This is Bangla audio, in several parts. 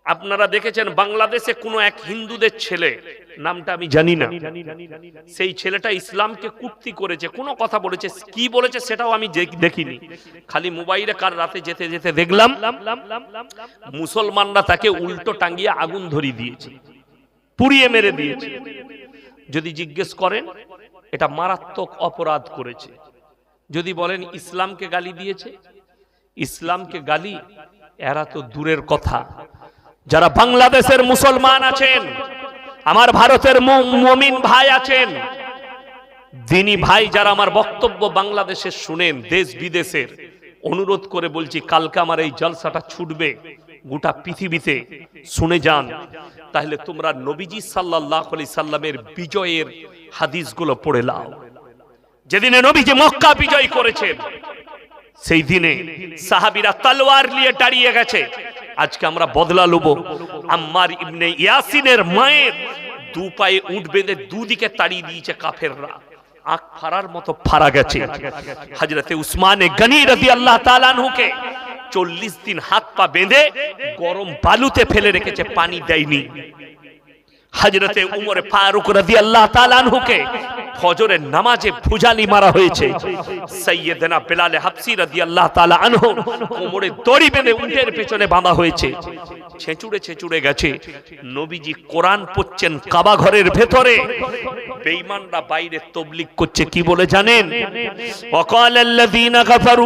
আপনারা দেখেছেন বাংলাদেশে কোনো এক হিন্দুদের ছেলে, নামটা আমি জানি না, সেই ছেলেটা ইসলামকে কুর্তি করেছে, কোনো কথা বলেছে, কি বলেছে সেটাও আমি দেখিনি, খালি মোবাইলে কার রাতে যেতে যেতে দেখলাম মুসলমানরা তাকে উল্টো টাঙ্গিয়ে আগুন ধরিয়ে দিয়েছে, পুড়িয়ে মেরে দিয়েছে। যদি জিজ্ঞেস করেন এটা মারাত্মক অপরাধ করেছে। যদি বলেন ইসলামকে গালি দিয়েছে, ইসলামকে গালি এরা তো দূরের কথা। যারা বাংলাদেশের মুসলমান আছেন, আমার ভারতের মুমিন ভাই আছেন, দিনী ভাই যারা আমার বক্তব্য বাংলাদেশে শুনেন, দেশ বিদেশের, অনুরোধ করে বলছি কালকে আমার এই জলসাটা ছুটবে গোটা পৃথিবীতে, শুনে যান। তাহলে তোমরা নবীজি সাল্লাল্লাহু আলাইহি সাল্লামের বিজয়ের হাদিসগুলো পড়ে নাও। যেদিনে নবীজি মক্কা বিজয় করেছেন, সেই দিনে সাহাবীরা তলোয়ার নিয়ে দাঁড়িয়ে গেছে। আজকে আমরা বদলা লব। আম্মার ইবনে ইয়াসিনের মায়ের দু পায়ে উট বেঁধে দুদিকে তাড়িয়ে দিয়েছে কাফেররা, আখ ফারার মতো ফারা গেছে। হযরতে উসমানে গনি রাদিয়াল্লাহু তাআলা আনহুকে 40 দিন হাত পা বেঁধে গরম বালুতে ফেলে রেখেছে, পানি দেয়নি। হযরতে উমর ফারুক রাদিয়াল্লাহু তাআলা আনহুকে ফজরের নামাজে ভুজালি মারা হয়েছে। সাইয়েদনা বেলাল হাবসি রাদিয়াল্লাহু তাআলা আনহু কোমরে দড়ি বেঁধে উটের পেছনে বাঁধা হয়েছে, ছেঁচুড়ে ছেঁচুড়ে গেছে। নবীজি কোরআন পড়ছেন কাবা ঘরের ভেতরে, বেঈমানরা বাইরে তাবলীগ করছে, কি বলে জানেন? ওয়াকালাল্লাযীনা কাফারু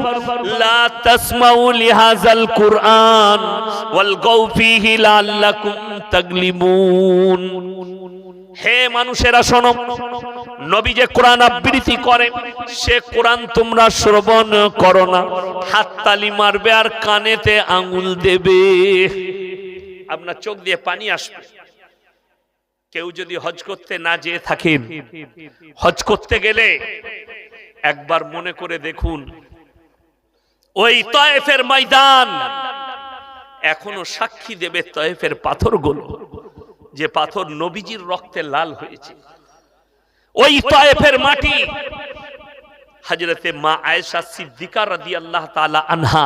লা তাসমাউ লিহাযাল কুরআন ওয়ালগাউ ফীহি লাআল্লাকুম তাগলিবুন। হে মানুষেরা শোনো, নবী যে কোরআন আবৃত্তি করে সে কোরআন তোমরা শ্রবণ করো না, হাততালি মারবে আর কানেতে আঙ্গুল দেবে, আপনার চোখ দিয়ে পানি আসবে। কেউ যদি হজ করতে না যেয়ে থাকেন, হজ করতে গেলে একবার মনে করে দেখুন, ওই তায়েফের ময়দান এখনো সাক্ষী দেবে তায়েফের পাথরগুলো, যে পাথর নবীজির রক্তে লাল হয়েছে। ওই তায়েফের মাটি হযরতে মা আয়েশা সিদ্দিকা রাদিয়াল্লাহু তাআলা আনহা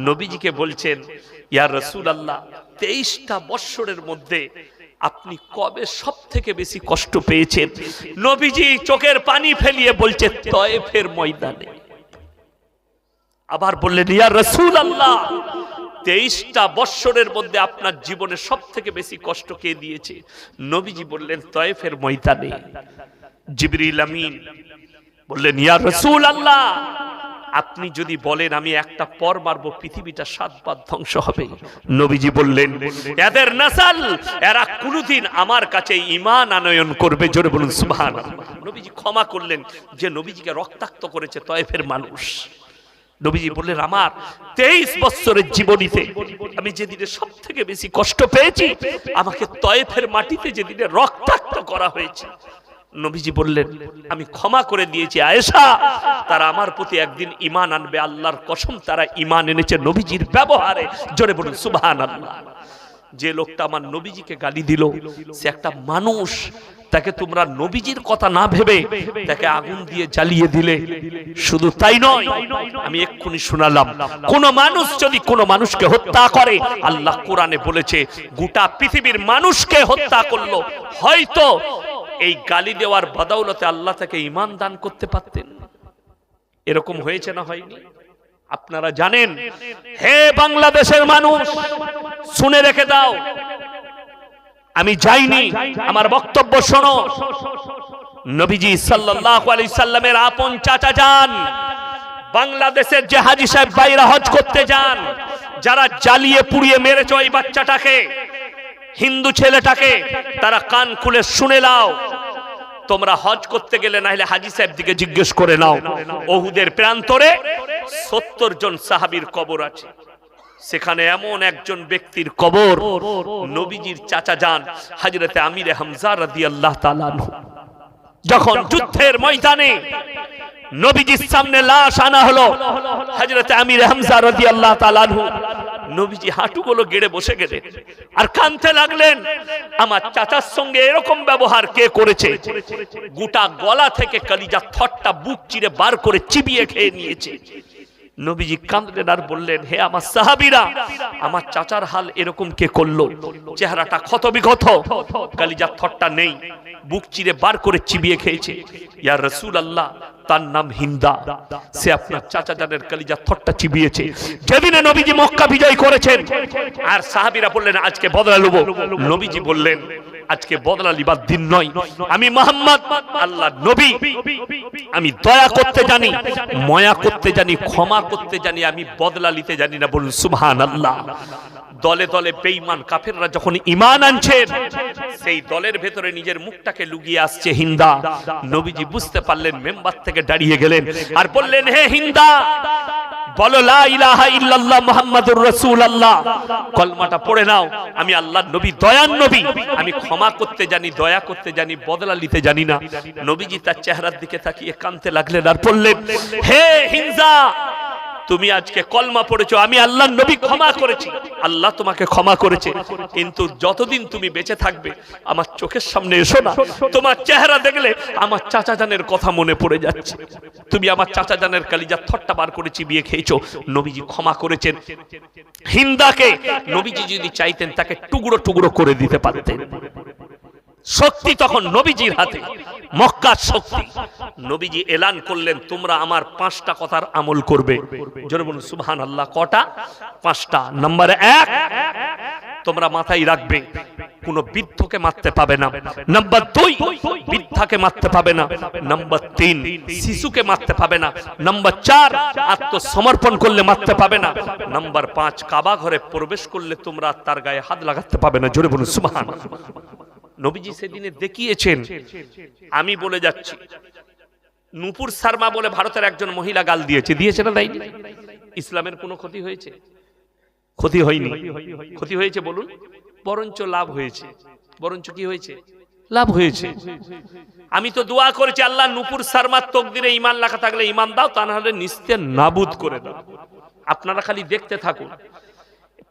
নবীজিকে বলছেন, ইয়া রাসূলুল্লাহ, 23টা বছরের মধ্যে আপনি কবে সবথেকে বেশি কষ্ট পেয়েছেন? নবীজি চোখের পানি ফেলিয়ে বলছে, তায়েফের ময়দানে। আবার বললেন, ইয়া রাসূলুল্লাহ, 23টা বছরের মধ্যে আপনার জীবনে সবথেকে বেশি কষ্ট কে দিয়েছে? নবীজি বললেন, তায়েফের ময়দানে। জিবরিল আমিন বললেন, ইয়া রাসূলুল্লাহ, আপনি যদি বলেন আমি একটা পর মারবো, পৃথিবীটা 7 বার ধ্বংস হবে। নবীজি বললেন, এদের নাসাল এরা কোনদিন আমার কাছে ঈমান আনয়ন করবে। জোরে বলুন সুবহানাল্লাহ। নবীজি ক্ষমা করলেন যে নবীজিকে রক্তাক্ত করেছে তায়েফের মানুষ। নবীজি বললেন, আমার 23 বছরের জীবনীতে আমি যেদিনে সবথেকে বেশি কষ্ট পেয়েছি, আমাকে তায়েফের মাটিতে যেদিনে রক্তাক্ত করা হয়েছে। নবীজি বললেন, আমি ক্ষমা করে দিয়েছি আয়েশা, তারা আমার প্রতি একদিন ঈমান আনবে। আল্লাহর কসম, তারা ঈমান এনেছে নবীজির ব্যবহারে। জোরে বলুন সুবহানাল্লাহ। যে লোকটা আমার নবীজিকে গালি দিল, সে একটা মানুষ, তাকে তোমরা নবীজির কথা না ভেবে তাকে আগুন দিয়ে জ্বালিয়ে দিলে। শুধু তাই নয়, আমি এক্ষুনি শোনালাম, কোন মানুষ যদি কোন মানুষকে হত্যা করে, আল্লাহ কোরআনে বলেছে গোটা পৃথিবীর মানুষকে হত্যা করলো, হয়তো এই গালি দেওয়ার বদৌলতে আল্লাহ তাকে ঈমান দান করতে পারতেন। এরকম হয়েছে না হয়নি? আপনারা জানেন। হে বাংলাদেশের মানুষ, শুনে রেখে দাও, আমি যাইনি, আমার বক্তব্য শোনো। নবীজি সাল্লাল্লাহু আলাইহি সাল্লামের আপন চাচা যান, বাংলাদেশের যে হাজী সাহেব ভাইরা হজ করতে যান, যারা জ্বালিয়ে পুড়িয়ে মেরেছে ওই বাচ্চাটাকে, হিন্দু ছেলেটাকে, তারা কান খুলে শুনে নাও। তোমরা হজ করতে গেলে, না হলে হাজী সাহেব দিকে জিজ্ঞেস করে নাও, উহুদের প্রান্তরে 70 জন সাহাবীর কবর আছে। সেখানে এমন একজন ব্যক্তির কবর, নবীজির চাচা যান হযরতে আমির হামজা রাদিয়াল্লাহু তাআলা আনহু। যখন যুদ্ধের ময়দানে নবীজির সামনে লাশ আনা হলো, হযরতে আমির হামজা রাদিয়াল্লাহু তাআলা আনহু নবীজি হাঁটুগুলো গেড়ে বসে গেলেন আর কাঁদতে লাগলেন, আমার চাচার সঙ্গে এরকম ব্যবহার কে করেছে? গোটা গলা থেকে কলিজা থটটা বুক চিরে বার করে চিবিয়ে খেয়ে নিয়েছে। নবীজি কাঁদলেন আর বললেন, হে আমার সাহাবীরা, আমার চাচার হাল এরকম কে করলো? চেহারাটা ক্ষত বিক্ষত, কলিজার থরটা নেই, বুক চিরে বার করে চিবিয়ে খেয়েছে। ইয়া রাসূলুল্লাহ, তার নাম হিন্দা, সে আপনার চাচা জানের কলিজার থরটা চিবিয়েছে যেদিনে নবীজি মক্কা বিজয় করেছেন। আর সাহাবীরা বললেন, আজকে বদলা নেব। নবীজি বললেন, আজকে বদলা লিবার দিন নয়। আমি মুহাম্মদ আল্লাহর নবী, আমি দয়া করতে জানি, মায়া করতে জানি, ক্ষমা করতে জানি, আমি বদলা নিতে জানি না। বলুন সুবহানাল্লাহ। দলে দলে বেঈমান কাফেররা যখন ঈমান আনছেন, সেই দলের ভেতরে নিজের মুখটাকে লুকিয়ে আসছে হিন্দা। নবীজি বুঝতে পারলেন, মেম্বার থেকে দাঁড়িয়ে গেলেন আর বললেন, হে হিন্দা, বলো লা ইলাহা ইল্লাল্লাহ মুহাম্মাদুর রাসূলুল্লাহ, কলমাটা পড়ে নাও। আমি আল্লাহর নবী, দয়ার নবী, আমি ক্ষমা করতে জানি, দয়া করতে জানি, বদলা নিতে জানি না। নবীজি তার চেহারার দিকে তাকিয়ে কাঁদতে লাগলেন আর বললেন, হে হিন্দা, তুমি আজকে কলমা পড়েছো, আমি আল্লাহর নবী ক্ষমা করেছি, আল্লাহ তোমাকে ক্ষমা করেছে, কিন্তু যতদিন তুমি বেঁচে থাকবে আমার চোখের সামনে এসো না। তোমার চেহারা দেখলে আমার চাচা জানের কথা মনে পড়ে যাচ্ছে। তুমি আমার চাচা জানের কলিজার থরটা বার করে চিবিয়ে খেয়েছো। নবীজি ক্ষমা করেছেন হিন্দাকে। নবীজি যদি চাইতেন তাকে টুকরো টুকরো করে দিতে পারতেন। শক্তি তখন নবীজির হাতে, মক্কার শক্তি। নবীজি এলান করলেন, তোমরা আমার 5টা কথার আমল করবে। জোরে বলুন সুবহানাল্লাহ। কটা? 5টা। নাম্বার 1, তোমরা মাথায় রাখবে, কোন বৃদ্ধকে মারতে পাবে না। নাম্বার 2, বৃদ্ধাকে মারতে পাবে না। নাম্বার 3, শিশুকে মারতে পাবে না। নাম্বার 4, আত্মসমর্পণ করলে মারতে পাবে না। নাম্বার 5, কাবা ঘরে প্রবেশ করলে তোমরা তার গায়ে হাত লাগাতে পাবে না। জোরে বলুন সুবহানাল্লাহ। নবীজি সেদিনে দেখিয়েছেন। আমি বলে যাচ্ছি, নূপুর শর্মা বলে ভারতের একজন মহিলা গাল দিয়েছে, দিয়েছে না দেয়নি? ইসলামের কোনো ক্ষতি হয়েছে? ক্ষতি হয়নি। ক্ষতি হয়েছে বলুন? বরঞ্চ লাভ হয়েছে। বরঞ্চ কি হয়েছে? লাভ হয়েছে। আমি তো দোয়া করেছি, আল্লাহ নূপুর শর্মার তকদিরে ঈমান লেখা থাকলে ঈমান দাও, তা না হলে নিস্তে নাবুদ করে দাও। আপনারা খালি দেখতে থাকুন।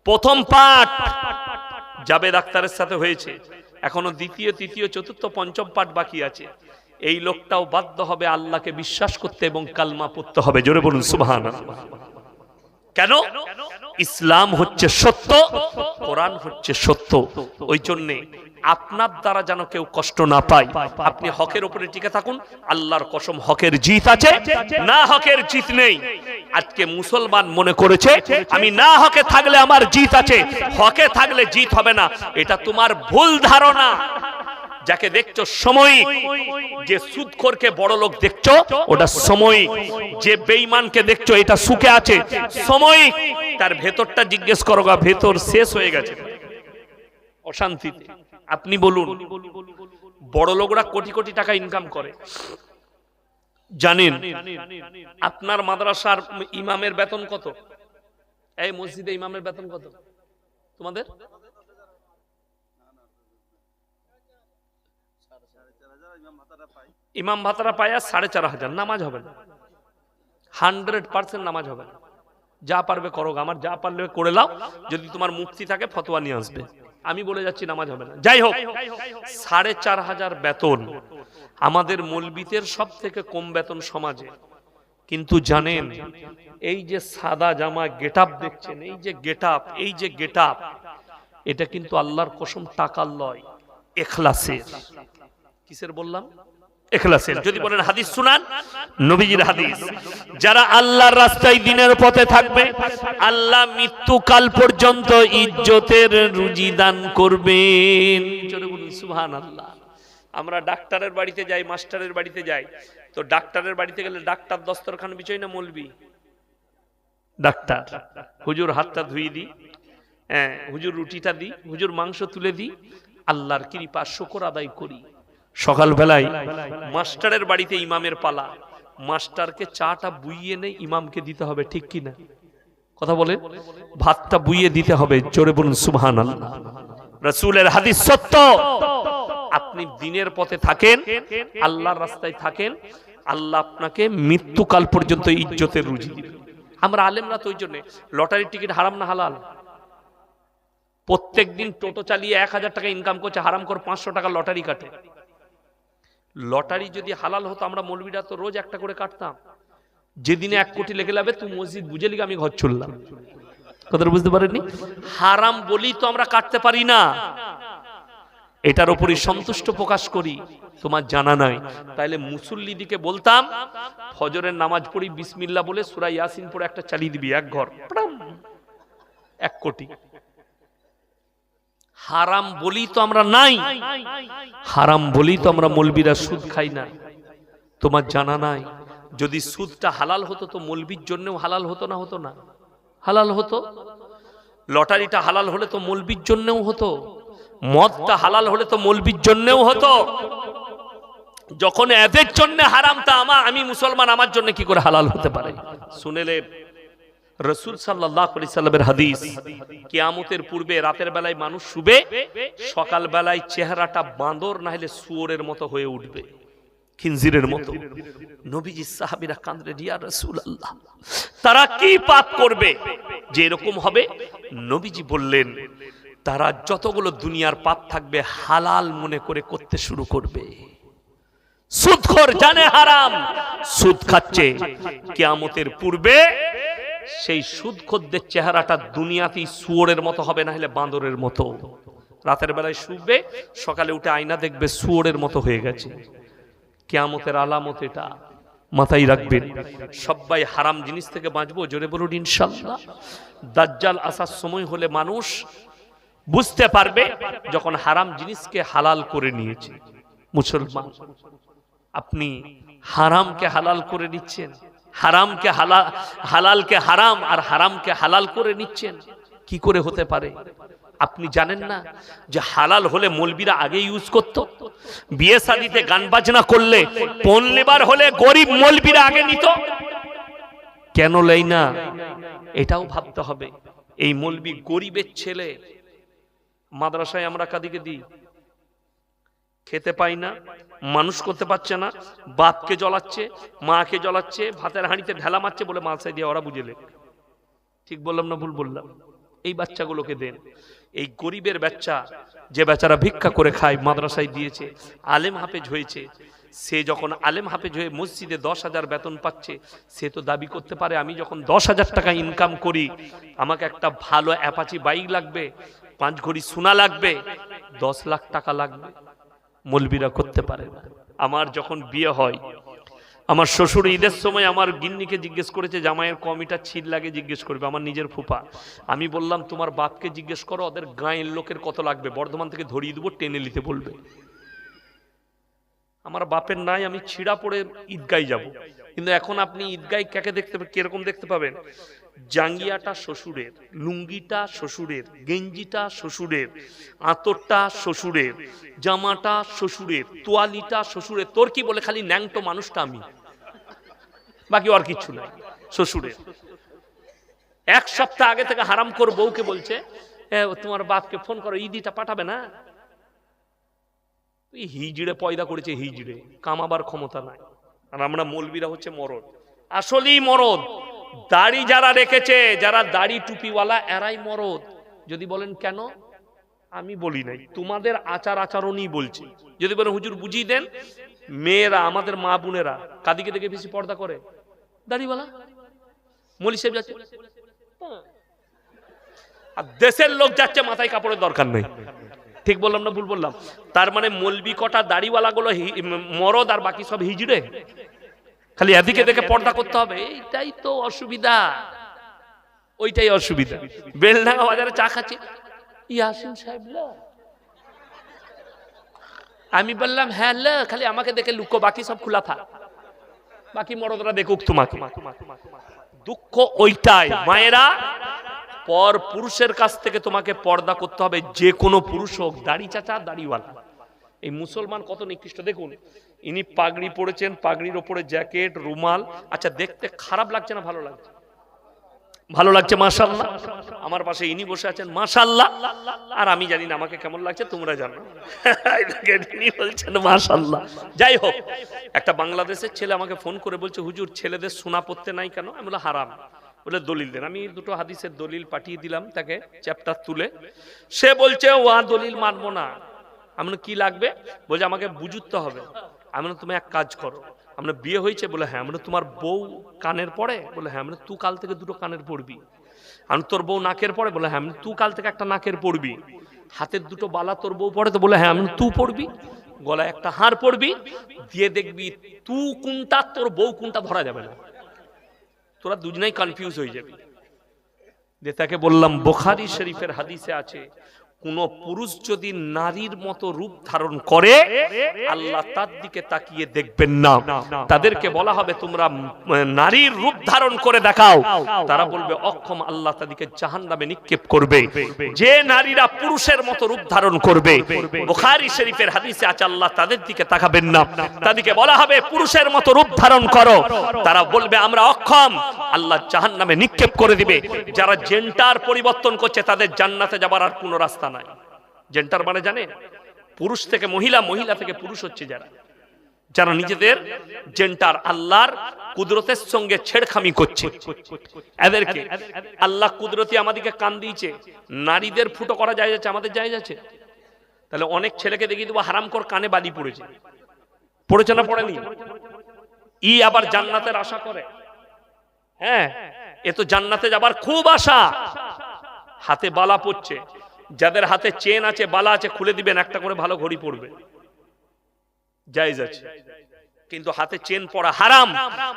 প্রথম পাঠ জাবেদ আখতারের সাথে হয়েছে, এখনো দ্বিতীয়, তৃতীয়, চতুর্থ, পঞ্চম পাঠ বাকি আছে। এই লোকটাও বাধ্য হবে আল্লাহকে বিশ্বাস করতে এবং কালমা পড়তে হবে। জোরে বলুন সুবহানাল্লাহ। কেন? ইসলাম হচ্ছে সত্য, কোরআন হচ্ছে সত্য। ওই জন্যে আপনার দ্বারা যেন কেউ কষ্ট না পায়, আপনি হকের উপরে টিকে থাকুন। আল্লাহর কসম, হকের জিত আছে, না হকের জিত নেই। আজকে মুসলমান মনে করেছে আমি না হকে থাকলে আমার জিত আছে, হকে থাকলে জিত হবে না। এটা তোমার ভুল ধারণা। যাকে দেখছো সাময়িক, যে সুদখোরকে বড় লোক দেখছো ওটা সাময়িক, যে বেঈমানকে দেখছো এটা সুখে আছে সাময়িক, তার ভেতরটা জিজ্ঞেস করো, ভেতর শেষ হয়ে গেছে অশান্তিতে। আপনি বলুন, বড় লোকরা কোটি কোটি টাকা ইনকাম করে, জানেন আপনার মাদ্রাসার ইমামের বেতন কত? এই মসজিদে ইমামের বেতন কত তোমাদের? ইমাম ভাতারা পায় 4,500। নামাজ হবে না, 100% নামাজ হবে না। যা পারবে করো, আমার যা পারলে করে লাও, যদি তোমার মুক্তি থাকে ফতোয়া নিয়ে আসবে। আমি বলে যাচ্ছি নামাজ হবে না। যাই হোক, 4,500 বেতন আমাদের মৌলবীদের সব থেকে কম বেতন সমাজে। কিন্তু জানেন, এই যে সাদা জামা গেটআপ দেখছেন, এই যে গেটআপ, এই যে গেটআপ, এটা কিন্তু আল্লাহর কসম টাকার লয়, ইখলাসের। কিসের বললাম? ইখলাসের। যদি বলেন হাদিস শুনান, নবীজির হাদিস, যারা আল্লাহর রাস্তায় দিনের পথে থাকবে আল্লাহ মৃত্যুকাল পর্যন্ত ইজ্জতের রুজি দান করবেন। জোরে বলুন সুবহানাল্লাহ। আমরা ডাক্তারের বাড়িতে যাই, মাস্টারের বাড়িতে যাই, তো ডাক্তারের বাড়িতে গেলে ডাক্তার দস্তরখান বিছাই না মৌলবি? ডাক্তার হুজুর হাতটা ধুয়ে দিই, হ্যাঁ হুজুর রুটিটা দিই, হুজুর মাংস তুলে দিই, আল্লাহর কৃপা শুকর আদায় করি। সকালবেলায় মাস্টারের বাড়িতে ইমামের পালা, মাস্টারকে চাটা বুইয়ে নেই, ইমামকে দিতে হবে, ঠিক কি না? কথা বলেন, ভাতটা বুইয়ে দিতে হবে। জোরে বলুন সুবহানাল্লাহ। রাসূলের হাদিস সত্য। আপনি দিনের পথে থাকেন, আল্লাহর রাস্তায় থাকেন, আল্লাহ আপনাকে মৃত্যুকাল পর্যন্ত ইজ্জতের রুজি দিবেন। আমরা আলেমরা তো ওই জন্য, লটারির টিকিট হারাম না হালাল? প্রত্যেকদিন টোটো চালিয়ে 1,000 টাকা ইনকাম করছে, হারাম করে 500 টাকা লটারি কাটে। লটারি যদি হালাল হতো আমরা মৌলবীরা তো রোজ একটা করে কাটতাম। যেদিনে 1 কোটি লেগে যাবে তুই মসজিদ বুঝে লিখে আমি ঘর চললাম। কথাটা বুঝতে পারেননি? হারাম বলি তো আমরা কাটতে পারি না, এটার উপরই সন্তুষ্ট প্রকাশ করি, তোমার জানা নাই। তাইলে মুসল্লিদিকে বলতাম ফজরের নামাজ পড়ি বিসমিল্লাহ বলে সূরা ইয়াসিন পড়ে একটা চালিয়ে দিবি, এক ঘর 1 কোটি। হারাম বলি তো আমরা নাই, হারাম বলি তো আমরা মৌলবীরা সুদ খাই না, তোমার জানা নাই। যদি সুদটা হালাল হতো তো মৌলবীর জন্যও হালাল হতো না? হতো না? হালাল হতো। লটারিটা হালাল হলে তো মৌলবীর জন্যও হতো, মদটা হালাল হলে তো মৌলবীর জন্যও হতো। যখন এদের জন্য হারামটা আমি মুসলমান, আমার জন্য কি করে হালাল হতে পারে? শুনেলে রাসূল সাল্লাল্লাহু আলাইহি সাল্লামের হাদিস, কিয়ামতের পূর্বে রাতের বেলায় মানুষ শুবে, সকাল বেলায় চেহারাটা বাঁদর না হলে শুয়োরের মতো হয়ে উঠবে, খিনজিরের মতো। নবীজি সাহাবীরা কাঁদলেন, ইয়া রাসূলুল্লাহ তারা কি পাপ করবে যে এরকম হবে? নবীজি বললেন, তারা যতগুলো দুনিয়ার পাপ থাকবে হালাল মনে করে করতে শুরু করবে। সুদখোর জানে হারাম, সুদ খাচ্ছে, কিয়ামতের পূর্বে সেই সুদখোরদের চেহারাটা দুনিয়াতেই শুয়োরের মতো হবে, না হলে বাঁদরের মতো। রাতের বেলায় শুবে, সকালে উঠে আয়না দেখবে শুয়োরের মতো হয়ে গেছে। কিয়ামতের আলামত এটা, মাথায় রাখবেন। সবাই হারাম জিনিস থেকে বাঁচবো, জোরে বলুন ইনশাআল্লাহ। দাজ্জাল আসার সময় হলে মানুষ বুঝতে পারবে যখন হারাম জিনিসকে হালাল করে নিয়েছে। মুসলমান, আপনি হারামকে হালাল করে নিচ্ছেন, হারামকে হালালকে হারাম আর হারামকে হালাল করে নিচ্ছেন, কি করে হতে পারে? আপনি জানেন না যে হালাল হলে মৌলবীরা আগে ইউজ করত? বিয়ে শাদীতে গান বাজনা করলে পণ লেবার হলে গরিব মৌলবীরা আগে নিত, কেন লেই না? এটাও ভাবতে হবে। এই মৌলবী গরিবের ছেলে, মাদ্রাসায় আমরা কাদিকে দিই, খেতে পাই না, মানুষ করতে পারছে না, বাপকে জ্বলাচ্ছে, মাকে জ্বলাচ্ছে, ভাতের হাঁড়িতে ঢেলা মারছে বলে মালসাই দিয়ে ওরা বুঝেলে। ঠিক বললাম না ভুল বললাম? এই বাচ্চাগুলোকে দেন। এই গরিবের বাচ্চা, যে বেচারা ভিক্ষা করে খায়, মাদ্রাসায় দিয়েছে, আলেম হাফেজ হয়েছে, সে যখন আলেম হাফেজ হয়ে মসজিদে 10,000 বেতন পাচ্ছে, সে তো দাবি করতে পারে আমি যখন 10,000 টাকা ইনকাম করি, আমাকে একটা ভালো অ্যাপাচি বাইক লাগবে, 5 ঘড়ি সোনা লাগবে, 10 লাখ টাকা লাগবে। মৌলবীরা করতে পারে না। আমার যখন বিয়ে হয়, আমার শ্বশুর ঈদের সময় আমার গিন্নিকে জিজ্ঞেস করেছে জামাইয়ের কমিটা ছিট লাগে, জিজ্ঞেস করবে আমার নিজের ফুপা। আমি বললাম তোমার বাপকে জিজ্ঞেস করো ওদের গাঁয়ের লোকের কত লাগবে, বর্ধমান থেকে ধরিয়ে দেবো, টেনে নিতে বলবে। আমার বাপের নাই, আমি ছিড়া পড়ে ঈদগায় যাব। কিন্তু এখন আপনি ঈদগায় কাকে দেখতে, কিরকম দেখতে পাবেন? জাঙ্গিয়াটা শ্বশুরের, লুঙ্গিটা শ্বশুরের, গেঞ্জিটা শ্বশুরের, আতরটা শ্বশুরের, জামাটা শ্বশুরের, তোয়ালিটা শ্বশুরের। তোর কি বলে? খালি ন্যাংটো মানুষটা আমি, বাকি আর কিছু নাই, শ্বশুরের। 1 সপ্তাহ আগে থেকে হারাম কর বউকে বলছে, তোমার বাপকে ফোন করো, ঈদিটা পাঠাবে না। হিজড়ে পয়দা করেছে, হিজড়ে, কামাবার ক্ষমতা নাই। আর আমরা মৌলবীরা হচ্ছে মরদ, আসলেই মরদ। দাড়ি যারা রেখেছে, যারা দাড়ি টুপিওয়ালা, এরাই মরদ। যদি বলেন কেন, আমি বলি নাই, তোমাদের আচার আচরণই বলছি। যদি বলেন হুজুর বুঝিয়ে দেন, মেয়েরা, আমাদের মা বোনেরা কাদিকে দেখে বেশি পর্দা করে? দাড়িওয়ালা মৌলী সাহেব যাচ্ছে, আর দেশের লোক যাচ্ছে, মাথায় কাপড়ের দরকার নেই। ঠিক বললাম না ভুল বললাম? তার মানে মৌলবি কটা দাড়িওয়ালা গুলো মরদ আর বাকি সব হিজড়ে, খালি এদিকে দেখে পর্দা করতে হবে। এইটাই তো অসুবিধা, ওইটাই অসুবিধা। বেলডাঙ্গা বাজারে চা খাচ্ছি, ইয়াসিন সাহেব ল, আমি বললাম হ্যাঁ ল, খালি আমাকে দেখে লুকো, বাকি সব খোলা থাক, বাকি মরদরা দেখুক তোমাকে। দুঃখ ওইটাই মায়েরা, পর পুরুষের কাছ থেকে তোমাকে পর্দা করতে হবে, যে কোনো পুরুষ হোক, দাড়ি চাচা দাড়িওয়ালা। এই মুসলমান কত নিকৃষ্ট দেখুন, ইনি পাগড়ি পরেছেন, পাগড়ির ওপরে জ্যাকেট, রুমাল। আচ্ছা দেখতে খারাপ লাগছে না ভালো লাগছে? ভালো লাগছে মাশাআল্লাহ। আমার পাশে ইনি বসে আছেন মাশাআল্লাহ, আর আমি জানি না আমাকে কেমন লাগছে, তোমরা জানো। ইনি বলছেন মাশাআল্লাহ। যাই হোক, একটা বাংলাদেশের ছেলে আমাকে ফোন করে বলছে হুজুর ছেলেদের সোনা পড়তে নাই কেন? আমি বললাম হারাম। বলে দলিল দেন। আমি 2টো হাদিসের দলিল পাঠিয়ে দিলাম তাকে, চ্যাপ্টার তুলে। সে বলছে ওয়া দলিল মানবো না। আমি কি লাগবে? বলছে আমাকে বুঝতে হবে। আমি তুমি এক কাজ করো, আমরা বিয়ে হয়েছে? বলে হ্যাঁ। আমরা তোমার বউ কানের পড়ে? বলে হ্যাঁ। আমরা তুই কাল থেকে দুটো কানের পড়বি। আমি তোর বউ নাকের পড়ে? বলে হ্যাঁ। আমি তুই কাল থেকে একটা নাকের পড়বি। হাতের দুটো বালা তোর বউ পড়ে? তো বলে হ্যাঁ। আমি তুই পড়বি। গলায় একটা হার পড়বি, দিয়ে দেখবি তুই কোনটা তোর বউ কোনটা ধরা যাবে না, তোরা দুজনেই কনফিউজ হয়ে যাবি। যে তাকে বললাম বুখারী শরীফের হাদিসে আছে, কোন পুরুষ যদি নারীর মতো রূপ ধারণ করে আল্লাহ তার দিকে তাকিয়ে দেখবেন না। তাদেরকে বলা হবে তোমরা নারীর রূপ ধারণ করে দেখাও, তারা বলবে অক্ষম, আল্লাহ তাদেরকে জাহান্নামে নিক্ষেপ করবে। যে নারীরা পুরুষের মতো রূপ ধারণ করবে, বুখারী শরীফের হাদিসে আছে, আল্লাহ তাদের দিকে তাকাবেন না। তাদেরকে বলা হবে পুরুষের মতো রূপ ধারণ করো, তারা বলবে আমরা অক্ষম, আল্লাহ জাহান্নামে নিক্ষেপ করে দিবে। যারা জেন্ডার পরিবর্তন করছে তাদের জান্নাতে যাবার আর কোনো রাস্তা নাই। জেন্ডার মানে জানেন? পুরুষ থেকে মহিলা, মহিলা থেকে পুরুষ হচ্ছে যারা, যারা নিজেদের জেন্ডার আল্লাহর কুদরতের সঙ্গে ছেড়খামি করছে। এদেরকে আল্লাহ কুদরতি আমাদেরকে কান দিয়েছে, নারীদের ফুটো করা যায় যাচ্ছে, আমাদের যায় যাচ্ছে। তাহলে অনেক ছেলেকে দেখিয়ে দেবো হারামখোর কানে বালি পড়েছে, পড়েছে না পড়েনি? ই আবার জান্নাতের আশা করে। হ্যাঁ, এ তো জান্নাতে যাবার খুব আশা। হাতে বালা পড়ছে, যাদের হাতে চেন আছে বালা আছে খুলে দিবেন, একটা করে ভালো ঘড়ি পড়বে, জায়েজ আছে। কিন্তু হাতে চেন পরা হারাম,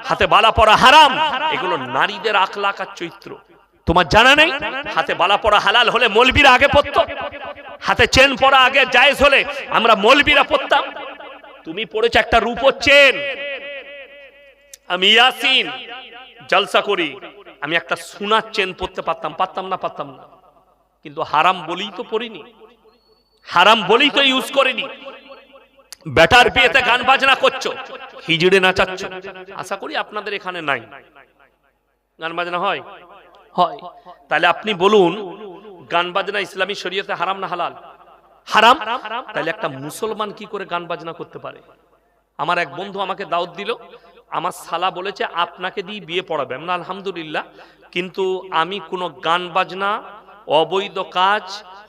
হাতে বালা পরা হারাম। এগুলো নারীদের আখলাক আর চরিত্র। তোমার জানা নেই? হাতে বালা পরা হালাল হলে মৌলবীরা আগে পড়তো, হাতে চেন পরা আগে জায়েজ হলে আমরা মৌলবীরা পড়তাম। তুমি পড়েছো একটা রূপোর চেন। আমি ইয়াসিন জলসা করি, আমি একটা সোনার চেন পড়তে পারতাম, পারতাম না? পারতাম না। কিন্তু হারাম বলেই তো পড়িনি, হারাম বলেই তো ইউজ করিনি। বেটার বিয়েতে গান বাজনা করছো, হিজড়ে নাচাচ্ছ। আশা করি আপনাদের এখানে নাই, গান বাজনা হয়? হয়। তাহলে আপনি বলুন গান বাজনা ইসলামী শরীয়তে হারাম না হালাল? হারাম। তাহলে একটা মুসলমান কি করে গান বাজনা করতে পারে? আমার এক বন্ধু আমাকে দাওয়াত দিল, আমার শালা বলেছে আপনাকে দিয়ে বিয়ে পড়াবে। না আলহামদুলিল্লাহ, কিন্তু আমি কোনো গান বাজনা অবৈধ কাজ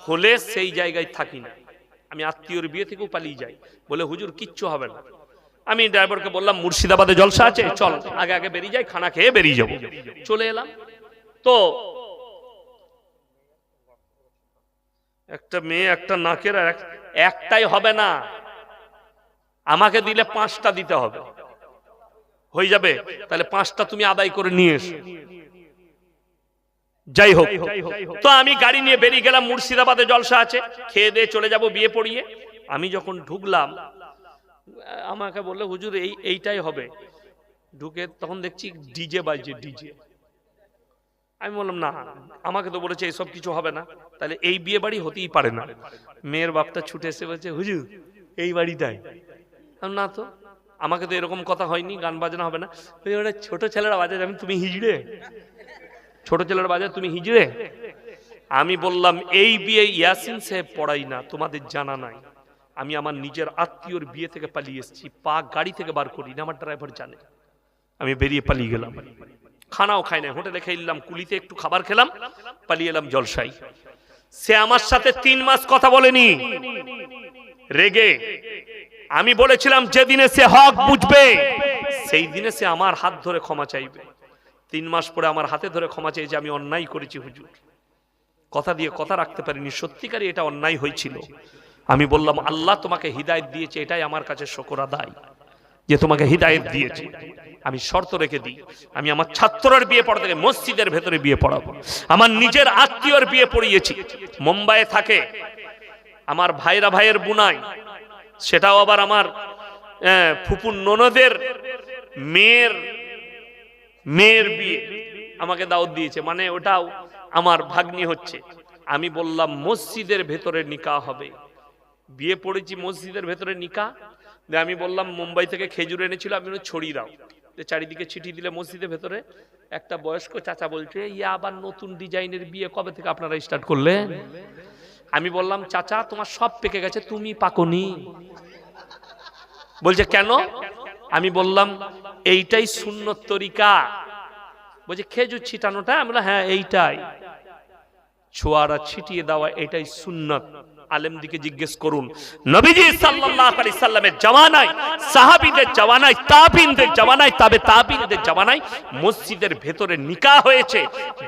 হলে সেই জায়গায় থাকি না। আমি আত্মীয়র বিয়ে থেকেও পালিয়ে যাই। বলে হুজুর কিচ্ছু হবে না। আমি ড্রাইভারকে বললাম মুর্শিদাবাদে জলসা আছে, চল আগে আগে বেরিয়ে যাই, খানা খেয়ে বেরিয়ে যাবো। চলে এলাম। তো একটা মেয়ে একটা নাকের, একটাই হবে না, আমাকে দিলে 5টা দিতে হবে। হয়ে যাবে? তাহলে 5টা তুমি আদায় করে নিয়ে এসো। যাই হোক, তো আমি গাড়ি নিয়ে বেরিয়ে গেলাম, মুর্শিদাবাদে জলসা আছে, খেয়ে দিয়ে চলে যাব বিয়ে পড়িয়ে। আমি যখন ঢুকলাম আমাকে বললো হুজুর এইটাই হবে। ঢুকে তখন দেখছি ডিজে বাজছে, ডিজে। আমি বললাম না, আমাকে তো বলেছে এইসব কিছু হবে না, তাহলে এই বিয়ে বাড়ি হতেই পারে না। মেয়ের বাপটা ছুটে এসে বলছে হুজুর এই বাড়িটাই। না তো, আমাকে তো এরকম কথা হয়নি, গান বাজনা হবে না। ছোট ছেলেরা বাজে, আমি তুমি হিজড়ে? ছোট ছেলেরা বাজে, তুমি হিজড়ে? আমি বললাম এই বিয়ে ইয়াসিন সাহেব পড়াই না, তোমাদের জানা নাই। আমি আমার নিজের আত্মীয়র বিয়ে থেকে পালিয়ে এসেছি, পা গাড়ি থেকে বার করি না, আমার ড্রাইভার জানে। আমি বেরিয়ে পালিয়ে গেলাম, খানাও খাই না, হোটেলে খেলাম, কুলিতে একটু খাবার খেলাম, পালিয়ে এলাম জলসাই। সে আমার সাথে 3 মাস কথা বলেনি, রেগে। আমি বলেছিলাম যেদিনে সে হক বুঝবে সেই দিনে সে আমার হাত ধরে ক্ষমা চাইবে। 3 মাস পরে আমার হাতে ধরে ক্ষমা চাইছে, আমি অন্যায় করেছি হুজুর, কথা দিয়ে কথা রাখতে পারিনি, সত্যিকারই এটা অন্যায় হয়েছিল। আমি বললাম আল্লাহ তোমাকে হিদায়েত দিয়েছে, এটাই আমার কাছে শুকর আদায় যে তোমাকে হিদায়েত দিয়েছে। আমি শর্ত রেখে দিই, আমি আমার ছাত্রর বিয়ে পড়াতে মসজিদের ভেতরে বিয়ে পড়াবো। আমার নিজের আত্মীয়র বিয়ে পড়িয়েছি, মুম্বাইয়ে থাকে আমার ভাইরা, ভাইয়ের বুনাই, সেটাও আবার আমার ফুপুর ননদের মেয়ের বিয়ে আমাকে দাওয়াত দিয়েছে, মানে ওটাও আমার ভাগ্নি হচ্ছে। আমি বললাম মসজিদের ভেতরে নিকাহ হবে, বিয়ে পড়েছি মসজিদের ভেতরে নিকাহ। আমি বললাম মুম্বাই থেকে খেজুর এনেছিল, আমি ছড়িয়ে দাও, চারিদিকে ছিটি দিলে মসজিদের ভেতরে। একটা বয়স্ক চাচা বলছে ইয়া আবার নতুন ডিজাইনের বিয়ে কবে থেকে আপনারা স্টার্ট করলেন? আমি বললাম চাচা তোমার সব পেকে গেছে, তুমি পাকনি। বলছে কেন? আমি বললাম এইটাই সুন্নত তরিকা। বলছে খেজুর ছিটানোটা? আমি বললাম হ্যাঁ এইটাই ছোঁয়ারা ছিটিয়ে দেওয়া এটাই সুন্নাত। আলেমদিকে জিজ্ঞেস করুন, নবীজি সাল্লাল্লাহু আলাইহি সাল্লামের জামানায়, সাহাবীদের জামানায়, তাবিঈনদের জামানায়, তাবে তাবিঈনদের জামানায় মসজিদের ভেতরে নিকাহ হয়েছে,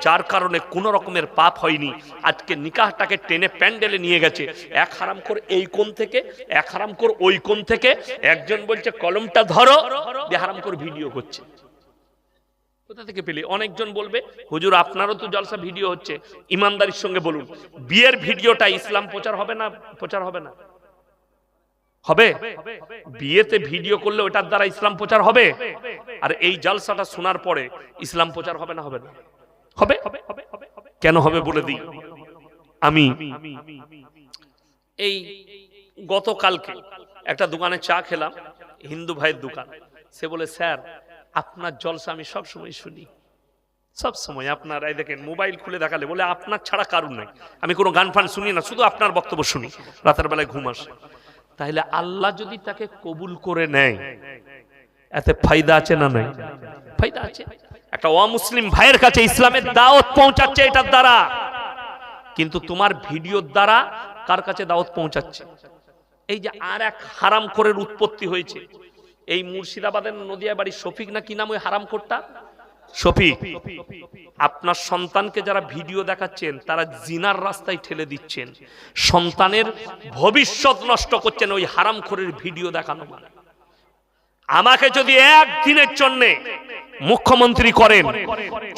যার কারণে কোনো রকমের পাপ হয়নি। আজকে নিকাহটাকে টেনে প্যান্ডেলে নিয়ে গেছে, এক হারামখোর এই কোণ থেকে, এক হারামখোর ওই কোণ থেকে, একজন বলছে কলমটা ধরো, দিয়ে হারামখোর ভিডিও করছে। কোথা থেকে পেলে? অনেকজন বলবে হুজুর আপনারও তো জলসা ভিডিও হচ্ছে, ইমানদারির সঙ্গে বলুন, বিয়ের ভিডিওটা ইসলাম প্রচার হবে না? প্রচার হবে না? হবে। বিয়েতে ভিডিও করলে ওটার দ্বারা ইসলাম প্রচার হবে, আর এই জলসাটা শোনার পরে ইসলাম প্রচার হবে না? হবে না? হবে। কেন হবে বলে দিই। আমি এই গতকালকে একটা দোকানে চা খেলাম, হিন্দু ভাইয়ের দোকান। সে বলে স্যার আপনার জলসা আমি সব সময় শুনি, সব সময়। আপনার এই দেখেন মোবাইল খুলে দেখালে বলে আপনার ছাড়া কারণ নাই, আমি কোনো গান ফান শুনি না, শুধু আপনার বক্তব্য শুনি, রাতের বেলায় ঘুম আসে। তাহলে আল্লাহ যদি তাকে কবুল করে নেয়, এতে ফায়দা আছে না নাই? ফায়দা আছে। একটা অমুসলিম ভাইয়ের কাছে ইসলামের দাওয়াত পৌঁছাচ্ছে এটার দ্বারা, কিন্তু তোমার ভিডিওর দ্বারা কার কাছে দাওয়াত পৌঁছাচ্ছে? এই যে আর এক হারামখোরের উৎপত্তি হয়েছে, এই মুর্শিদাবাদের নদিয়া বাড়ি শফিক না কি নাম ওই হারামখোরটা, শফিক। আপনার সন্তানকে যারা ভিডিও দেখাচ্ছেন তারা জিনার রাস্তায় ঠেলে দিচ্ছেন, সন্তানের ভবিষ্যৎ নষ্ট করছেন ওই হারামখোরের ভিডিও দেখানো মানে। আমাকে যদি একদিনের জন্য মুখ্যমন্ত্রী করেন,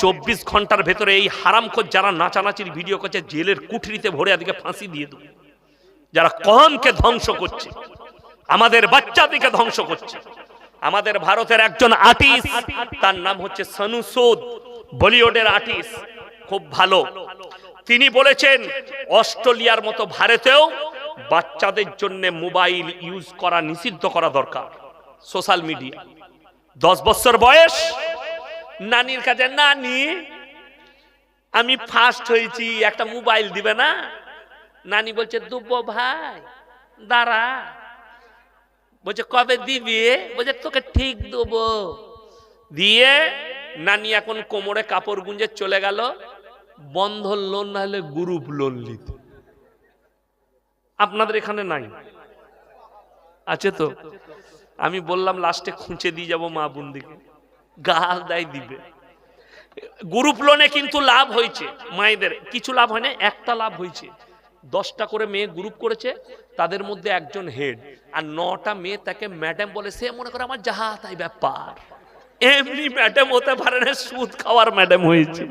24 ঘন্টার ভেতরে এই হারামখোর যারা নাচানাচির ভিডিও করছে জেলের কুঠরিতে ভরে এদিকে ফাঁসি দিয়ে দেব। যারা কওমকে ধ্বংস করছে, আমাদের বাচ্চাদেরকে ধ্বংস করছে। আমাদের ভারতের একজন আর্টিস্ট, তার নাম হচ্ছে সনু সুদ, বলিউডের আর্টিস্ট, খুব ভালো। তিনি বলেছেন অস্ট্রেলিয়ার মতো ভারতেও বাচ্চাদের জন্য মোবাইল ইউজ করা নিষিদ্ধ করা দরকার। সোশ্যাল মিডিয়া 10 বছর বয়স, নানির কাছে নানি আমি ফার্স্ট হয়েছি, একটা মোবাইল দিবে না? নানি বলছে দুব্বো ভাই দাঁড়া, বলছে কবে দিবি? বলছে তোকে ঠিক দেবো। দিয়ে নানি এখন কোমরে কাপড় গুঁজে চলে গেল বন্ধন লোন না হলে গ্রুপ লোন নিতে। আপনাদের এখানে নাই? আছে তো? আমি বললাম লাস্টে খুঁচে দিয়ে যাবো মা বোনদিকে, গাল দেয় দিবে। গ্রুপ লোনে কিন্তু লাভ হয়েছে, মায়েদের কিছু লাভ হয় না, একটা লাভ হয়েছে। 10টা করে মেয়ে গ্রুপ করেছে, তাদের মধ্যে একজন হেড, আর 9টা মেয়ে তাকে ম্যাডাম বলে। সে মনে করে আমার যাহা তাই ব্যাপার, এমনি ম্যাডাম হতে পারে না, সুদ খাওয়ার ম্যাডাম হয়েছে।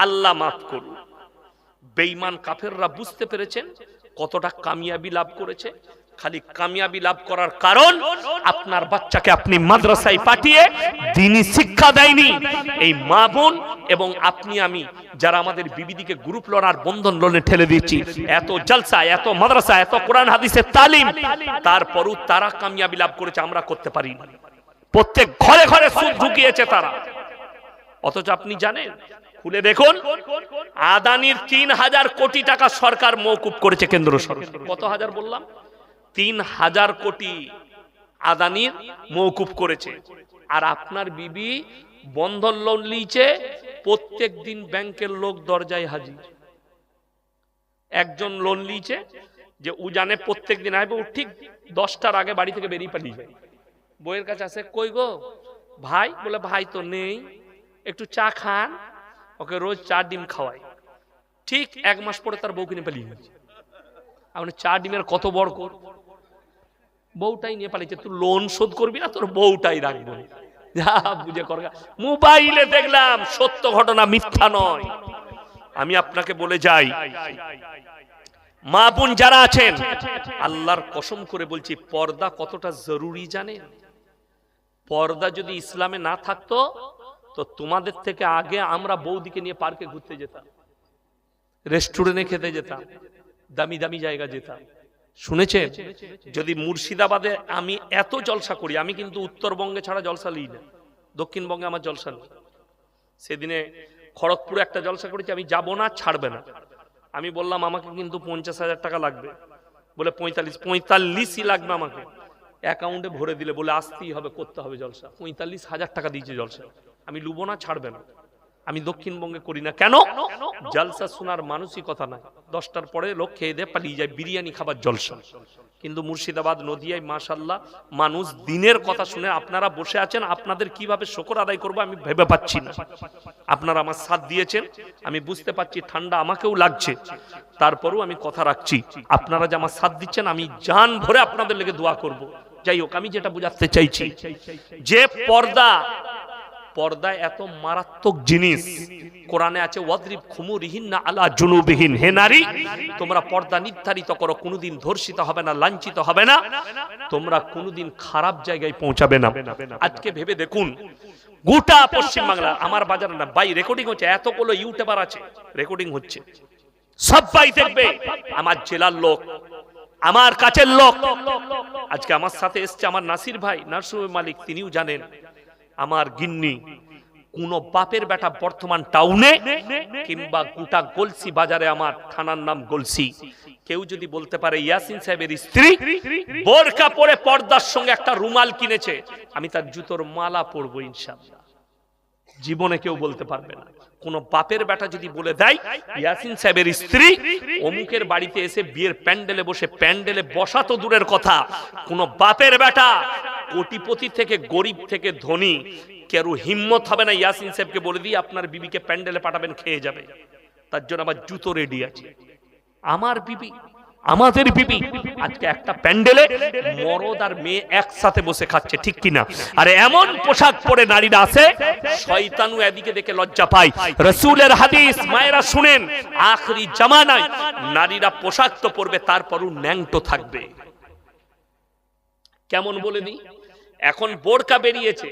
আল্লাহ মাফ করুন। বেঈমান কাফেররা বুঝতে পেরেছেন কতটা কামিয়াবি লাভ করেছে। খালি কামিয়াবি লাভ করার কারণ আপনার বাচ্চাকে আপনি মাদ্রাসায় পাঠিয়ে দ্বীনি শিক্ষা দেয়নি। এই মা বোন এবং আপনি আমি যারা আমাদের বিবিদিকে গ্রুপ লোন আর বন্ধন লোনে ঠেলে দিচ্ছি, এত জলসা, এত মাদ্রাসা, এত কোরআন হাদিসের তালিম, তারপরও তারা কামিয়াবি লাভ করেছে, আমরা করতে পারি না। প্রত্যেক ঘরে ঘরে সুদ ঢুকিয়েছে তারা। অথচ আপনি জানেন, খুলে দেখুন, আদানির 3000 কোটি টাকা সরকার মওকুফ করেছে কেন্দ্র সরকার। কত হাজার বললাম? 3000 কোটি আদানির মওকুফ করেছে। আর আপনার বিবি বন্ধন লোন লিয়েছে, প্রত্যেক দিন ব্যাংকের লোক দরজায় হাজির। একজন লোন লিয়েছে যে ও জানে প্রত্যেক দিন আসবে, ও ঠিক 10টার আগে বাড়ি থেকে বেরিয়ে পালিয়ে যায়। বইয়ের কাছে আসে, কই গো ভাই? বলে ভাই তো নেই, একটু চা খান। ওকে রোজ 4 ডিম খাওয়ায়। ঠিক 1 মাস পরে তার বউ কিনে পালিয়ে গেছে। আপনি 4 ডিমের কত বড় কর, বউটাই নিয়ে পালিয়েছে। তুই লোন শোধ করবি না, তোর বউটাই রাখবো, যা বুঝে কর। মোবাইলে দেখলাম, সত্য ঘটনা, মিথ্যা নয়। আমি আপনাকে বলে যাই, মা বোন যারা আছেন, আল্লাহর কসম করে বলছি, পর্দা কতটা জরুরি জানেন? পর্দা যদি ইসলামে না থাকতো তো তোমাদের থেকে আগে আমরা বৌদিকে নিয়ে পার্কে ঘুরতে যেতাম, রেস্টুরেন্টে খেতে যেতাম, দামি দামি জায়গা যেতাম। শুনেছেন? যদি মুর্শিদাবাদে আমি এত জলসা করি, আমি কিন্তু উত্তরবঙ্গে ছাড়া জলসা লিই না, দক্ষিণবঙ্গে আমার জলসা নেই। সেদিনে খড়গপুরে একটা জলসা করেছি, আমি যাব না, ছাড়বে না। আমি বললাম আমাকে কিন্তু 50,000 টাকা লাগবে। বলে 45ই লাগবে আমাকে, অ্যাকাউন্টে ভরে দিলে। বলে আসতেই হবে, করতে হবে জলসা। 45,000 টাকা দিয়েছে জলসা, আমি লুবো না, ছাড়বে না। আমি দক্ষিণবঙ্গে করি না। কেন? জলসা শোনার মানসিকতা নাই। 10টার পরে লোক খেয়ে দিয়ে পালিয়ে যায়, বিরিয়ানি খাবার জলসা। কিন্তু মুর্শিদাবাদ, নদিয়ায় মাশাআল্লাহ মানুষ দিনের কথা শুনে। আপনারা বসে আছেন, আপনাদের কিভাবে শুকর আদায় করবো আমি ভেবে পাচ্ছি না। আপনারা আমার সাথ দিয়েছেন, আমি বুঝতে পারছি ঠান্ডা আমাকেও লাগছে, তারপরেও আমি কথা রাখছি। আপনারা যে আমার সাথ দিচ্ছেন, আমি জান ভরে আপনাদের লেগে দোয়া করব। যাই হোক, আমি যেটা বুঝাতে চাইছি যে পর্দা এত মারাত্মক জিনিস। কোরআনে আছে ওয়াদরিব খুমুরিহিন্না আলা জুনুবিহিন, হে নারী তোমরা পর্দা নির্ধারিত করো, কোনোদিন ধর্ষিত হবে না, লাঞ্ছিত হবে না, তোমরা কোনোদিন খারাপ জায়গায় পৌঁছাবে না। আজকে ভেবে দেখুন, গোটা পশ্চিম বাংলা, আমার বাজারে না ভাই রেকর্ডিং হচ্ছে, এতগুলো ইউটিউবার আছে, রেকর্ডিং হচ্ছে, সবাই দেখবে। আমার জেলার লোক, আমার কাছের লোক, আজকে আমার সাথে এসছে আমার নাসির ভাই, নার্সিং মালিক, তিনিও জানেন। আমার গিন্নি, কোন বাপের বেটা বর্তমান টাউনে কিংবা গোটা গলসি বাজারে, আমার থানার নাম গলসি, কেউ যদি বলতে পারে ইয়াসিন সাহেবের স্ত্রী বোরকা পরে পর্দার সঙ্গে একটা রুমাল কিনেছে, আমি তার জুতোর মালা পরবো ইনশাআল্লাহ। জীবনে কেউ বলতে পারবে না। কোন বাপের বেটা যদি বলে দেয় ইয়াসিন সাহেবের স্ত্রী অমুকের বাড়িতে এসে বিয়ের প্যান্ডেলে বসে, প্যান্ডেলে বসা তো দূরের কথা, কোন বাপের বেটা কোটিপতি থেকে গরিব থেকে ধনী কেউ হিম্মত হবে না ইয়াসিন সাহেবকে বলে দিয়ে আপনার বিবিকে প্যান্ডেলে পাঠাবেন, খেয়ে যাবে। তার জন্য আমার জুতো রেডি আছে। আমার বিবি, আমাদের বিবি আজকে একটা প্যান্ডেলে মরদ আর মেয়ে একসাথে বসে খাচ্ছে, ঠিক কিনা? আরে এমন পোশাক পরে নারীরা আছে, শয়তানু এদিকে দেখে লজ্জা পায়। রাসূলের হাদিস মায়েরা শুনেন, আখরি জামানায় নারীরা পোশাক তো পরবে, তারপরও ন্যাংটো থাকবে। কেমন বলে দিই, এখন বোরকা বেরিয়েছে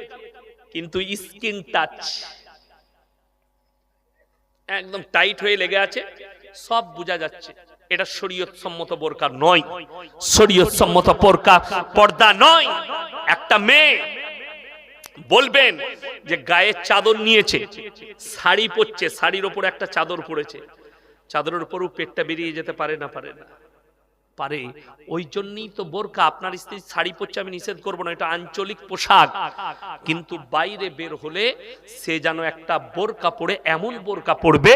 কিন্তু স্কিন টাচ একদম টাইট হয়ে লেগে আছে, সব বোঝা যাচ্ছে। এটা শরীয়ত সম্মত বোরকা নয়, শরীয়ত সম্মত বোরকা পর্দা নয়। একটা মেয়ে বলবেন যে গায়ে চাদর নিয়েছে, শাড়ি পরছে, শাড়ির উপর একটা চাদর পরেছে, চাদরের উপরও পেটটা বেরিয়ে যেতে পারে না? পারে না? পারে। ওই জন্যই তো বোরকা। আপনার স্ত্রী শাড়ি পরছে, আমি নিষেধ করবো না, এটা আঞ্চলিক পোশাক, কিন্তু বাইরে বের হলে সে যেন একটা বোরকা পরে, এমন বোরকা পরবে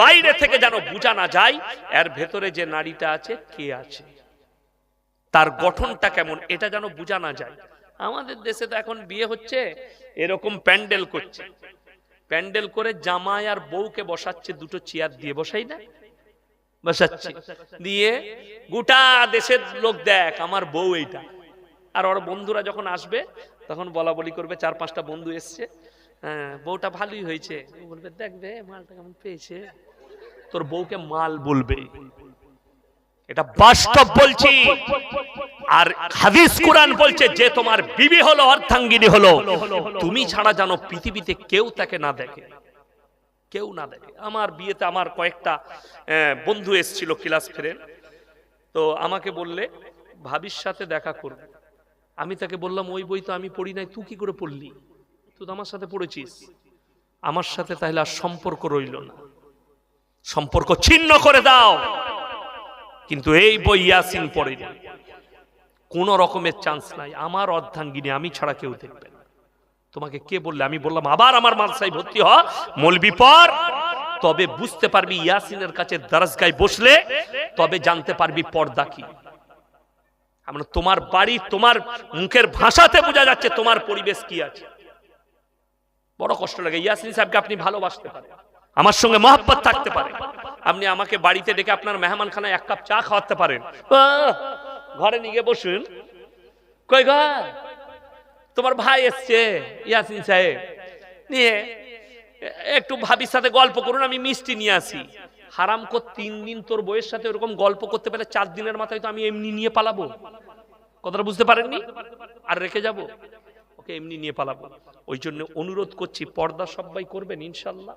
বাইরে থেকে যেন বোঝা না যায় এর ভেতরে যে নারীটা আছে কে আছে, তার গঠনটা কেমন, এটা যেন বোঝা না যায়। আমাদের দেশে তো এখন বিয়ে হচ্ছে এরকম প্যান্ডেল করছে, প্যান্ডেল করে জামাই আর বউকে বসাচ্ছে, দুটো চেয়ার দিয়ে বসাই না, বসাচ্ছে দিয়ে গোটা দেশের লোক দেখ আমার বউ এইটা। আর ওর বন্ধুরা যখন আসবে তখন বলা বলি করবে, 4-5টা বন্ধু এসছে, হ্যাঁ বউটা ভালোই হয়েছে, বলবে দেখবে মালটা কেমন পেয়েছে, তোর বউকে মাল বলবে। এটা বাস্তব বলছি। আর হাদিস কোরআন বলছে যে তোমার বিবি হলো, অর্ধাঙ্গিনী হলো, তুমি ছাড়া জানো পৃথিবীতে কেউ তাকে না দেখে, কেউ না দেখে। আমার বিয়েতে আমার কয়েকটা বন্ধু এসেছিল ক্লাস ফ্রেন্ড, তো আমাকে বললে ভাবির সাথে দেখা করবে। আমি তাকে বললাম ওই বই তো আমি পড়ি নাই, তুই কি করে পড়লি? তুই তো আমার সাথে পড়েছিস। আমার সাথে তাহলে আর সম্পর্ক রইল না, সম্পর্ক ছিন্ন করে দাও। কিন্তু এই বই ইয়াসিন পড়েনি, কোন রকমের চান্স নাই। আমার অর্ধাঙ্গিনী আমি ছাড়া কেউ দেখবে না। তোমাকে কে বললে? আমি বললাম আবার আমার মাদ্রাসায় ভর্তি হ, মৌলবি পর, তবে বুঝতে পারবি ইয়াসিনের কাছে দরজগায় বসলে, তবে জানতে পারবি পর্দা কি। আমরা তোমার বাড়ি, তোমার মুখের ভাষাতে বোঝা যাচ্ছে তোমার পরিবেশ কি আছে। বড় কষ্ট লাগে। ইয়াসিন সাহেবকে আপনি ভালোবাসতে পারেন, আমার সঙ্গে মহব্বত থাকতে পারে, আপনি আমাকে বাড়িতে ডেকে আপনার মেহমানখানায় 1 কাপ চা খাওয়াতে পারেন, ঘরে নিয়ে বসুন, কই ঘর তোমার ভাই এসছে ইয়াসিন সাহেব, নিয়ে একটু ভাবির সাথে গল্প করুন, আমি মিষ্টি নিয়ে আসি। হারাম কর 3 দিন তোর বউয়ের সাথে ওরকম গল্প করতে পেলে 4 দিনের মাথায় তো আমি এমনি নিয়ে পালাবো। কথাটা বুঝতে পারেননি? আর রেখে যাব ওকে, এমনি নিয়ে পালাবো। ওই জন্য অনুরোধ করছি, পর্দা সবাই করবেন ইনশাল্লাহ,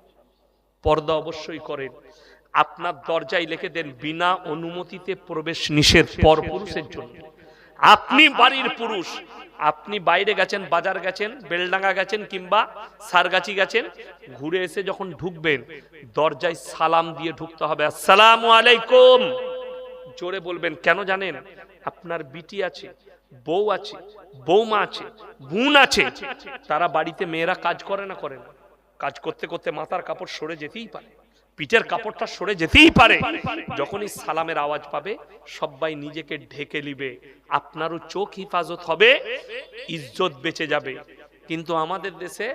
পর্দা অবশ্যই করেন। আপনার দরজায় লিখে দেন বিনা অনুমতিতে প্রবেশ নিষেধ পরপুরুষের জন্য। আপনি বাড়ির পুরুষ, আপনি বাইরে গেছেন, বাজার গেছেন, বেলডাঙ্গা গেছেন কিংবা সারগাছি গেছেন, ঘুরে এসে যখন ঢুকবেন দরজায় সালাম দিয়ে ঢুকতে হবে, আসসালামু আলাইকুম জোরে বলবেন। কেন জানেন? আপনার বিটি আছে, বউ আছে, বৌমা আছে, বোন আছে, তারা বাড়িতে মেয়েরা কাজ করে না, করে না? কাজ করতে করতে মাথার কাপড় সরে যেতেই পারে, পিঠের কাপড়টা সরে যেতেই পারে। যখনই সালামের আওয়াজ পাবে সবাই নিজেকে ঢেকে নিবে, আপনারও চোখ হিফাজত হবে, ইজ্জত বেঁচে যাবে। কিন্তু আমাদের দেশে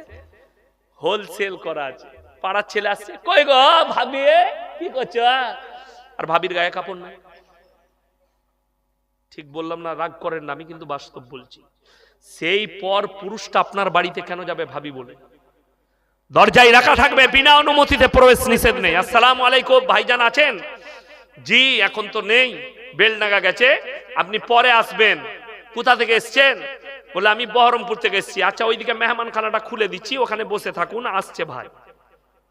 হোলসেল করা আছে। পাড়ার ছেলে আসছে, কই গো ভাবি কি করছো, আর ভাবির গায়ে কাপড় নাই। ঠিক বললাম না? রাগ করেন না, আমি কিন্তু বাস্তব বলছি। সেই পর পুরুষটা আপনার বাড়িতে কেন যাবে ভাবি বলে? দরজায় রাখা থাকবে, বিনা অনুমতিতে প্রবেশ নিষেধ নেই। আসসালামু আলাইকুম ভাইজান আছেন? জি এখন তো নেই, বেলডাঙ্গা গেছে, আপনি পরে আসবেন। কোথা থেকে এসছেন? বলে আমি বহরমপুর থেকে এসেছি। আচ্ছা ওইদিকে মেহমানখানাটা খুলে দিচ্ছি, ওখানে বসে থাকুন, আসছে ভাই।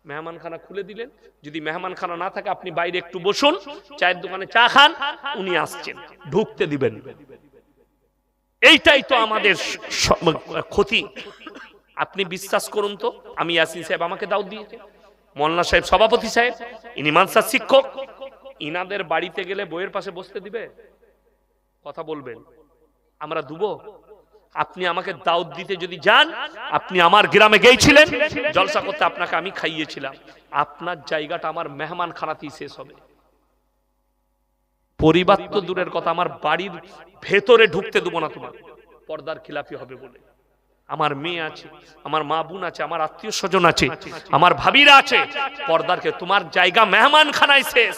মেহমানখানা খুলে দিলেন। যদি মেহমানখানা না থাকে আপনি বাইরে একটু বসুন, চায়ের দোকানে চা খান, উনি আসছেন, ঢুকতে দিবেন। এইটাই তো আমাদের ক্ষতি। আপনি বিশ্বাস করুন তো, আমি ইয়াসিন সাহেব আমাকে দাওয়াত দিয়েছে, মোল্লা সাহেব সভাপতি সাহেব, ইনি মাদ্রাসার শিক্ষক, ইনাদের বাড়িতে গেলে বইয়ের পাশে বসতে দিবে? কথা বলবেন, আমরা দুবো? আপনি আমাকে দাওয়াত দিতে যদি যান, আপনি আমার গ্রামে গিয়েছিলেন জলসা করতে, আপনাকে আমি খাইয়েছিলাম, আপনার জায়গাটা আমার মেহমান খানাতেই শেষ হবে। পরিবার তো দূরের কথা, আমার বাড়ির ভেতরে ঢুকতে দেবো না তোমার, পর্দার খিলাফি হবে বলে। আমার মেয়ে আছে, আমার মা বোন আছে, আমার আত্মীয় স্বজন আছে, আমার ভাবিরা আছে, পর্দারকে তোমার জায়গা মেহমান খানায় শেষ,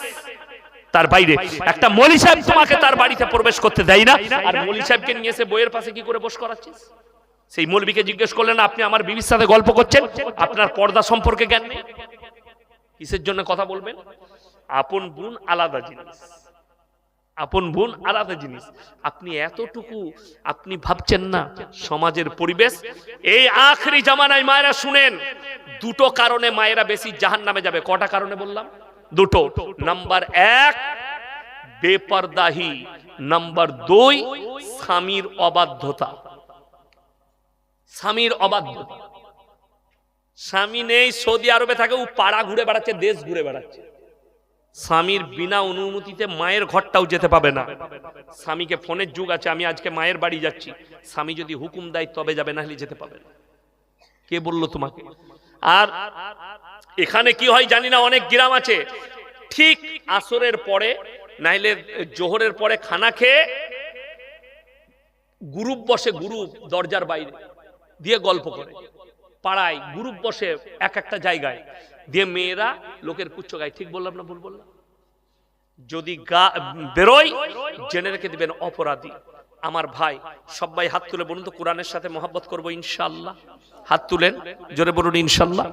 তার বাইরে একটা মৌলী সাহেব তোমাকে তার বাড়িতে প্রবেশ করতে দেয় না। আর মৌলী সাহেবকে নিয়ে এসে বইয়ের পাশে কি করে বস করাচ্ছিস? সেই মৌলবীকে জিজ্ঞেস করলেন আপনি আমার বিবির সাথে গল্প করছেন, আপনার পর্দা সম্পর্কে জ্ঞান নেই? কিসের জন্য কথা বলবেন? আপন বোন আলাদা জিনিস, আপন বোন আলাদা জিনিস। আপনি এতটুকু আপনি ভাবছেন না সমাজের পরিবেশ? এই আখরি জামানায় মায়েরা শুনেন, দুটো কারণে মায়েরা বেশি জাহান্নামে যাবে। কটা কারণে বললাম? দুটো। নাম্বার 1 বেপরদাহি, নাম্বার 2 স্বামীর অবাধ্যতা। স্বামীর অবাধ্যতা। স্বামী নেই, সৌদি আরবে থাকে, ও পাড়া ঘুরে বেড়াচ্ছে, দেশ ঘুরে বেড়াচ্ছে। স্বামীর বিনা অনুমতিতে মায়ের ঘরটাও যেতে পাবে না। স্বামীকে ফোনের যুগ আছে, আমি আজকে মায়ের বাড়ি যাচ্ছি, স্বামী যদি হুকুম দেয় তবে যাবে, না হলে যেতে পাবে না। কে বললো তোমাকে? আর এখানে কি হয় জানি না, অনেক গ্রাম আছে ঠিক আসরের পরে নাইলে জোহরের পরে খানা খেয়ে গ্রুপ বসে, গ্রুপ দরজার বাইরে দিয়ে গল্প করে, পাড়ায় গ্রুপ বসে এক একটা জায়গায় দিয়ে মেয়েরা লোকের কুচ্চ গায়। ঠিক বললাম না ভুল বললাম? যদি বেরোয় জেনে রেখে দিবেন অপরাধী। আমার ভাই সবাই হাত তুলে বলুন তো, কোরআনের সাথে মহব্বত করবো ইনশাআল্লাহ? হাত তুলেন, জোরে বলুন ইনশাআল্লাহ।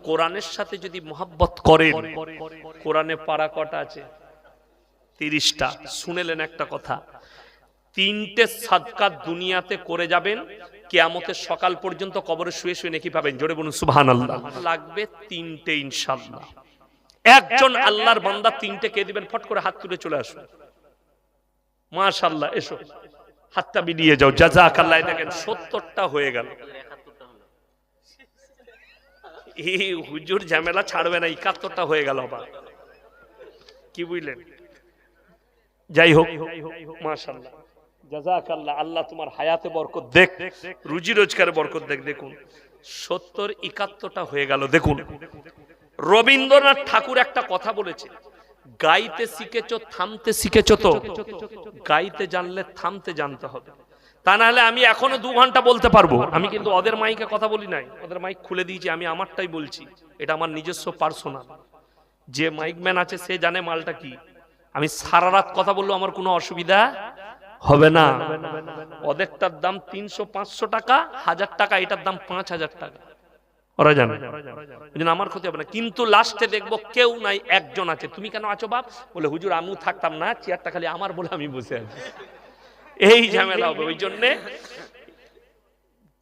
কোরআনের সাথে যদি মহব্বত করেন, কোরআনে পারা কটা আছে? 30টা। শুনেলেন একটা কথা, 3টে সাদকা দুনিয়াতে করে যাবেন, কিয়ামতের সকাল পর্যন্ত কবরে শুয়ে শুয়ে নেকি পাবেন। জোরে বলুন সুবহানাল্লাহ। লাগবে 3টে ইনশাআল্লাহ। একজন আল্লাহর বান্দা 3টে কে দিবেন? ফট করে হাত তুলে চলে আসুন। মাশাআল্লাহ, এসো হাতটা বিলিয়ে যাও, জাযাকাল্লাহ। দেখেন 70টা হয়ে গেল। এই হুজুর ঝামেলা ছাড়বে না, 71টা হয়ে গেল আবার। কি বুঝলেন? যাই হোক, মাশাআল্লাহ, জাযাকাল্লাহ। আল্লাহ তোমার হায়াতে বরকত দেখ, রুজি রোজগারে বরকত দেখ। দেখুন 70 71টা হয়ে গেল। দেখুন রবীন্দ্রনাথ ঠাকুর একটা কথা বলেছে, গাইতে শিখেছো থামতে শিখেছো তো? গাইতে জানলে থামতে জানতে হবে, তা না হলে আমি এখনো 2 ঘন্টা বলতে পারবো। আমি কিন্তু ওদের মাইকে কথা বলি নাই, ওদের মাইক খুলে দিয়েছি, আমি আমারটাই বলছি। এটা আমার নিজস্ব পার্সোনাল। যে মাইক ম্যান আছে সে জানে মালটা কি। আমি সারা রাত কথা বললেও আমার কোনো অসুবিধা হবে না। ওদেরটার দাম 300-500 টাকা, 1000 টাকা, এটার দাম 5000 টাকা। ওরা জানে, আমার ক্ষতি হবে না। কিন্তু লাস্টে দেখবো কেউ নাই, একজন আছে। তুমি কেন আছো বাপ? বলে হুজুর আমিও থাকতাম না, চেয়ারটা খালি আমার বলে আমি বসে আছি। এই ঝামেলা হবে। ওই জন্যে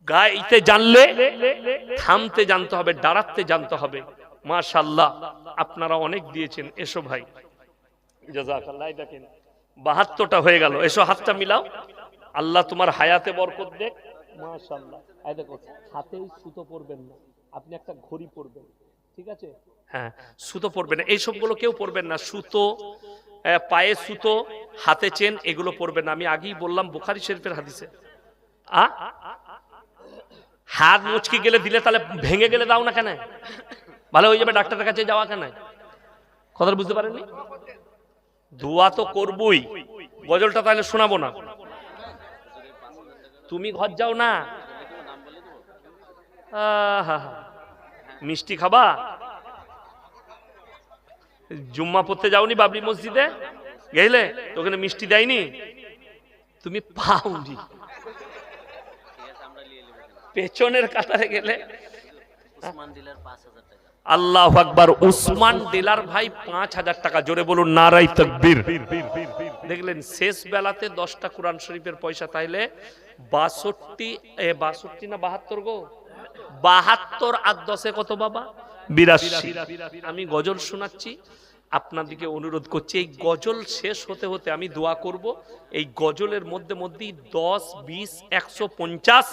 গাইতে জানলে থামতে জানতে হবে, দাঁড়াতে জানতে হবে। মাশাআল্লাহ, আপনারা অনেক দিয়েছেন। এসো ভাই, জাযাকাল্লাহ। দেখেন 72টা হয়ে গেল। এসো হাতটা মিলাও, আল্লাহ তোমার হায়াতে বরকত দেখ। মাশাআল্লাহ। এই দেখো হাতেই সুতো পরবেন না, আপনি একটা ঘড়ি পরবেন, ঠিক আছে? হ্যাঁ, সুতো পরবেন না, এই সবগুলো কেউ পরবেন না। সুতো, পায়ে সুতো, হাতে চেন, এগুলো পরবেন না। আমি আগেই বললাম বুখারী শরীফের হাদিসে হাত মুচকি গেলে দিলে তাহলে ভেঙে গেলে দাও না কেন? ভালো হয়ে যাবে, ডাক্তারের কাছে যাওয়া কেন? কথা বুঝতে পারেননি? দোয়া তো করবই, গজলটা তাহলে শোনাবো না। তুমি ঘর যাও না, মিষ্টি খাবা? জুম্মা পড়তে যাওনি বাবরি মসজিদে? গেলে তো ওখানে মিষ্টি দেয়নি? তুমি পাওনি, পেছনের কাতারে গেলে। আল্লাহু আকবার। উসমান ডিলার ভাই ৫,০০০ টাকা। জোরে বলুন নারায়ে তাকবীর। দেখলেন শেষ বেলাতে 10টা কোরআন শরীফের পয়সা, তাইলে 62 না 72 গো, 72 আর 10 কত বাবা? 82। আমি গজল শোনাচ্ছি, আপনাদেরকে অনুরোধ করছি, এই গজল শেষ হতে হতে আমি দোয়া করব। এই গজলের মধ্যে মধ্যেই 10, 20, 150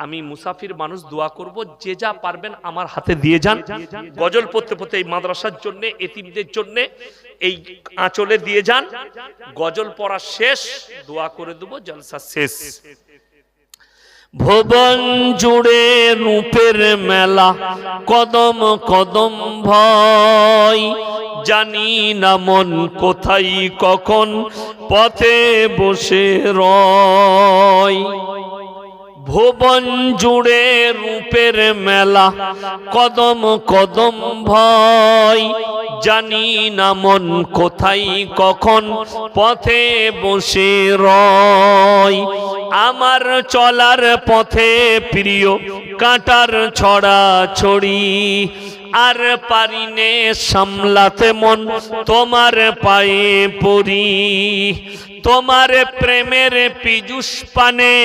আমি মুসাফির মানুষ দোয়া করব। যে যা পারবেন আমার হাতে দিয়ে যান। গজল পড়তে পড়তে এই মাদ্রাসার জন্য, এতিমদের জন্য এই আঁচলে দিয়ে যান। গজল পড়া শেষ, দোয়া করে দেব, জলসা শেষ। ভুবন জুড়ে রূপের মেলা, কদম কদম ভয়, জানি না মন কোথায় কখন পথে বসে রয়। ভুবন জুড়ে রূপের মেলা, কদম কদম ভয়, জানি না মন কোথায় কখন পথে বসে রয়। আমার চলার পথে প্রিয় কাঁটার ছড়া ছড়ি, আর পারিনে সামলাতে মন তোমার পায়ে পড়ি। তোমার প্রেমের পীযুষ পানে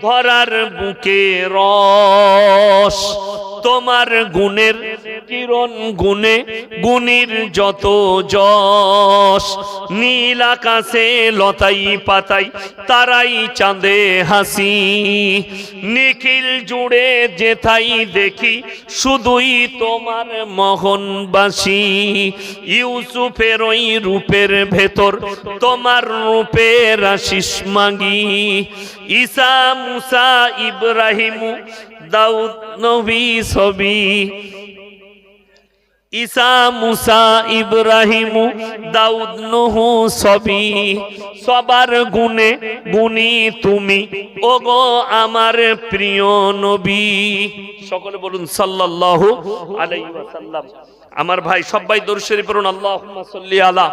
ধরার বুকে রস, তোমার গুণের কিরণ গুণে গুণীর যত যশ। নীল আকাশে লতাই পাতাই তারাই চাঁদে হাসি, নিখিল জুড়ে যেথাই দেখি শুধুই তোমার মোহনবাসী। ইউসুফের ওই রূপের ভেতর তোমার রূপের আশিস মাগি। ঈসা মুসা ইব্রাহিম দাউদ নবী সবই, ঈসা মুসা ইব্রাহিম দাউদ নূহ সবই। সবার গুণে গুণী তুমি ওগো আমার প্রিয় নবী। সকলে বলুন সাল্লাল্লাহু আলাইহি ওয়াসাল্লাম। আমার ভাই সবাই দরুদ শরীফ পড়ুন। আল্লাহুম্মা সাল্লি আলা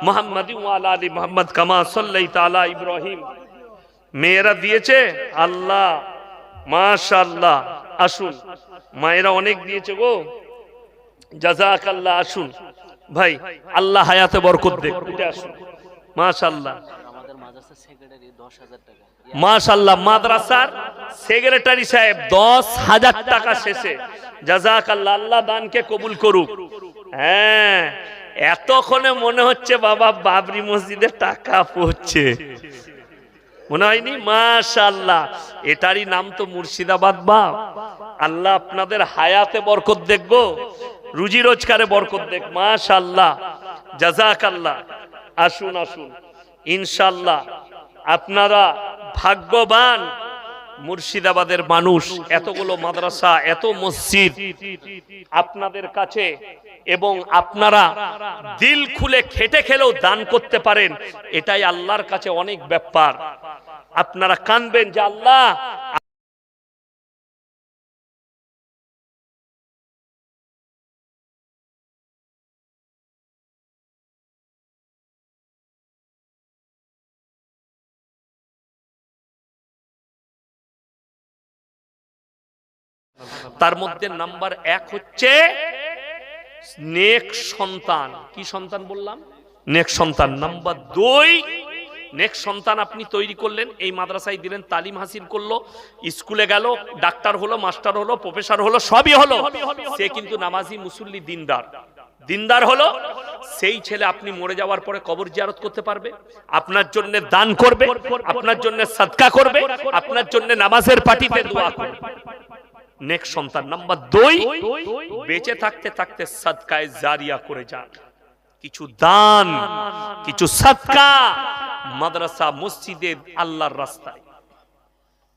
মুহাম্মাদিন ওয়া আলা আলি মুহাম্মাদ কামা সাল্লাইতা আলা ইব্রাহিম। মেয়েরা দিয়েছে আল্লাহ, মাশাআল্লাহ। আসুন, মায়েরা অনেক দিয়েছে গো, জাযাকাল্লাহ। আসুন ভাই, আল্লাহ হায়াতে বরকত দেখ। উঠে আসুন, মাশাআল্লাহ। আমাদের মাদ্রাসার সেক্রেটারি 10,000 টাকা। মাশাআল্লাহ, মাদ্রাসার সেক্রেটারি সাহেব 10,000 টাকা শেষে, জাযাকাল্লাহ। আল্লাহ দানকে কবুল করুক। হ্যাঁ, এতক্ষণে মনে হচ্ছে বাবা বাবরি মসজিদে টাকা পড়ছে, মনে হয়নি? মাশাআল্লাহ, এটারই নাম তো মুর্শিদাবাদ বাপ। আল্লাহ আপনাদের হায়াতে বরকত দেখবো, রুজি রোজগারে বরকত দেখ। মাশাআল্লাহ, জাযাকাল্লাহ। আসুন আসুন, ইনশাআল্লাহ আপনারা ভাগ্যবান মুর্শিদাবাদের মানুষ। এতগুলো মাদ্রাসা, এত মসজিদ আপনাদের কাছে, এবং আপনারা দিল খুলে খেটে খেলেও দান করতে পারেন, এটাই আল্লাহর কাছে অনেক ব্যাপার। আপনারা কানবেন যে আল্লাহ তার মধ্যে নাম্বার 1 হচ্ছে নেক সন্তান। কি সন্তান বললাম? নেক সন্তান। নাম্বার 2, নেক সন্তান আপনি তৈরি করলেন, এই মাদ্রাসায় দিলেন, তালিম হাসিল করলো, স্কুলে গেল, ডাক্তার হলো, মাস্টার হলো, প্রফেসর হলো, সবই হলো, সে কিন্তু নামাজি, মুসল্লি, দিনদার হলো। সেই ছেলে আপনি মরে যাওয়ার পরে কবর জিয়ারত করতে পারবে, আপনার জন্য দান করবে, আপনার জন্য সাদকা করবে, আপনার জন্য নামাজের পার্টিতে দোয়া করবে। নেক সন্তান। নাম্বার 2, বেঁচে থাকতে থাকতে সাদকায়ে জারিয়া করে যান। কিছু দান, কিছু সাদকা মাদ্রাসা মসজিদে আল্লাহর রাস্তায়।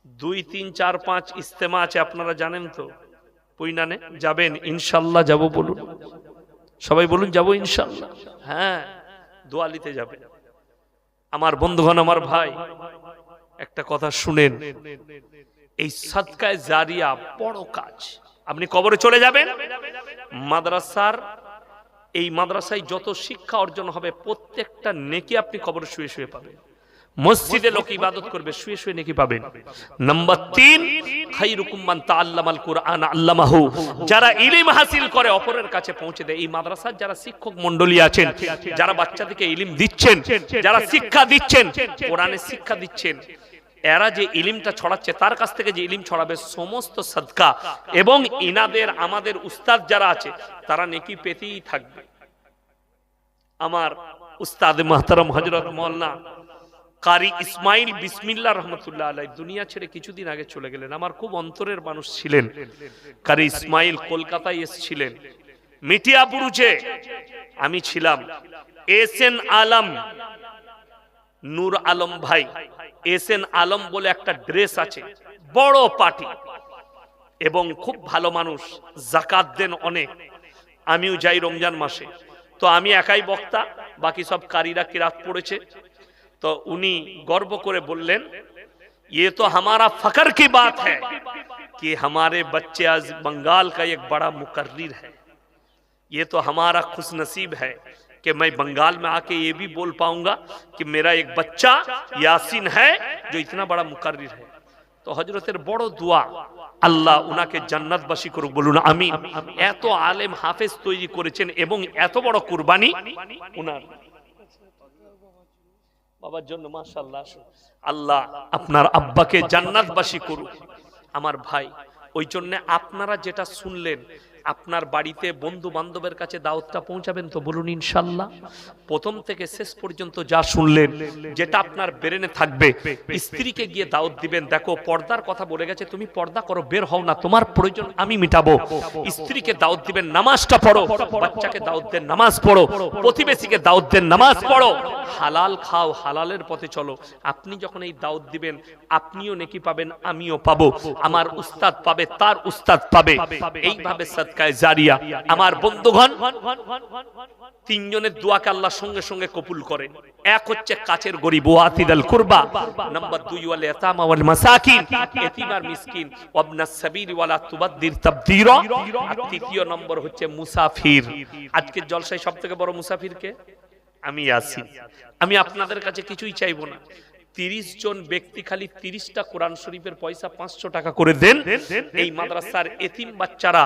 2, 3, 4, 5 ইস্তেমা আছে, আপনারা জানেন তো। পুইনানে যাবেন ইনশাল্লাহ? যাব বলুন, সবাই বলুন যাব ইনশাল্লাহ। হ্যাঁ, দোয়ালিতে যাবেন। আমার বন্ধুগণ, আমার ভাই, একটা কথা শুনেন, এই সাদকায়ে জারিয়া বড় কাজ। আপনি কবরে চলে যাবেন, মাদ্রাসার এই মাদ্রাসায় যত শিক্ষা অর্জন হবে প্রত্যেকটা নেকি আপনি কবরে শুয়ে শুয়ে পাবেন। মসজিদে লোক ইবাদত করবে, শুয়ে শুয়ে নেকি পাবেন। নাম্বার 3, খায়রুকুম মান তাআল্লামাল কুরআন আল্লামাহু, যারা ইলম হাসিল করে অপরের কাছে পৌঁছে দেয়। এই মাদ্রাসার যারা শিক্ষক মণ্ডলী আছেন, যারা বাচ্চাদেরকে ইলম দিচ্ছেন, যারা শিক্ষা দিচ্ছেন, কোরআনের শিক্ষা দিচ্ছেন, এরা যে ইলিমটা ছড়াচ্ছে, তার কাছ থেকে যে ইলিম ছড়াবে, সমস্ত সাদকা এবং ইনাদের আমাদের উস্তাদ যারা আছে তারা নেকি পেতেই থাকবে। আমার উস্তাদ মুহতারাম হযরত মাওলানা কারি ইসমাইল বিসমিল্লাহ রহমতুল্লাহ আলাইহি দুনিয়া ছেড়ে কিছুদিন আগে চলে গেলেন। আমার খুব অন্তরের মানুষ ছিলেন কারি ইসমাইল। কলকাতায় এসেছিলেন, মিঠিয়াপুরুচে আমি ছিলাম। এসএন আলম, নূর আলম ভাই, এসএন আলম বলে একটা ড্রেস আছে, বড় পার্টি এবং খুব ভালো মানুষ, যাকাত দেন অনেক। আমিও যাই রমজান মাসে, তো আমি একাই বক্তা, বাকি সব কারীরা কিরাত পড়েছে। তো উনি গর্ব করে বললেন, ये तो हमारा फकर की बात है कि हमारे बच्चे आज बंगाल का एक बड़ा मुकर्रिर है। ये तो हमारा खुशनसीब है कि मैं बंगाल में आके ये भी बोल पाऊंगा कि मेरा एक बच्चा यासीन है जो इतना बड़ा मुकर्रिर है। तो हजरतेर बड़ो दुआ, আল্লাহ উনাকে জান্নাতবাসী করুক, বলুন আমিন। এত আলেম হাফেজ তৈরি করেছেন এবং এত বড় কুরবানি উনার বাবার জন্য, মাশাআল্লাহ। আল্লাহ আপনার আব্বাকে জান্নাতবাসী করুক। আমার ভাই, ওই জন্য আপনারা যেটা শুনলেন, আপনার বাড়িতে বন্ধু বান্ধবের কাছে দাওয়াতটা পৌঁছাবেন তো, বলুন ইনশাআল্লাহ। প্রথম থেকে শেষ পর্যন্ত যা শুনলেন, যেটা আপনার ব্রেনে থাকবে, স্ত্রীকে গিয়ে দাওয়াত দিবেন। দেখো, পর্দার কথা বলে গেছে, তুমি পর্দা করো, বের হও না, তোমার প্রয়োজন আমি মিটাবো। স্ত্রীকে দাওয়াত দিবেন, নামাজটা পড়ো। বাচ্চাকে দাওয়াত দেন, নামাজ পড়ো। প্রতিবেশীকে দাওয়াত দেন, নামাজ পড়ো। হালাল খাও, হালালের পথে চলো। আপনি যখন এই দাওয়াত দিবেন, আপনিও নেকি পাবেন, আমিও পাবো, আমার উস্তাদ পাবে, তার উস্তাদ পাবে। এইভাবে সাদকায়ে জারিয়া। আমার বন্ধুগণ, 3 জনের দোয়াকে আল্লাহ সঙ্গে সঙ্গে কবুল করেন। এক হচ্ছে কাছের গরীব, ওয়াতিদাল কুরবা। নাম্বার 2, ওয়াল ইয়াতামা ওয়াল মাসাকিন, এতিম আর মিসকিন, ওয়াবনাস সাবিল ওয়ালা তুবাদদির তাবদীরা। আর 3 নম্বর হচ্ছে মুসাফির। আজকের জলসায় সবথেকে বড় মুসাফির কে? আমি আছি। আমি আপনাদের কাছে কিছুই চাইবো না। 30 জন ব্যক্তি খালি 30টা কোরআন শরীফের পয়সা 500 টাকা করে দেন। এই মাদ্রাসার এতিম বাচ্চারা,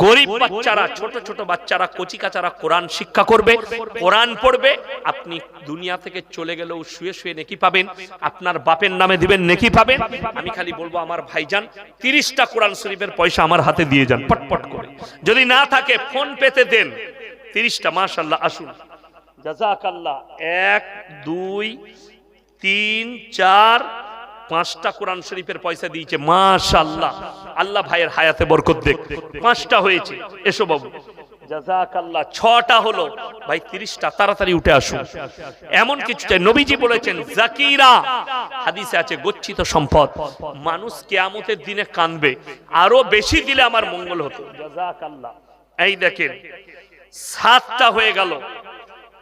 গরিব বাচ্চারা, ছোট ছোট বাচ্চারা, কচিকাচারা কোরআন শিক্ষা করবে, কোরআন পড়বে। আপনি দুনিয়া থেকে চলে গেলেও শুয়ে শুয়ে নেকি পাবেন, আপনার বাপের নামে দিবেন, নেকি পাবেন। আমি খালি বলবো, আমার ভাইজান 30টা কোরআন শরীফের পয়সা আমার হাতে দিয়ে যান পটপট করে। যদি না থাকে ফোন পেতে দেন 30টা। মাশাআল্লাহ, আসুন, জাযাকাল্লাহ। 1, 2, 3, 4, 5টা কোরআন শরীফের পয়সা দিয়েছে, মাশাআল্লাহ। আল্লাহ ভাইয়ের হায়াতে বরকত দেখ। 5টা হয়েছে, এসো বাবু, জাযাকাল্লাহ। 6টা হলো ভাই, 30টা। তাড়াতাড়ি উঠে আসুন। এমন কিছু চাই, নবীজি বলেছেন, জাকিরা, হাদিসে আছে, গচ্ছিত সম্পদ। মানুষ কিয়ামতের দিনে কাঁদবে, আরো বেশি দিলে আমার মঙ্গল হতো। জাযাকাল্লাহ। এই দেখেন, 7টা হয়ে গেল।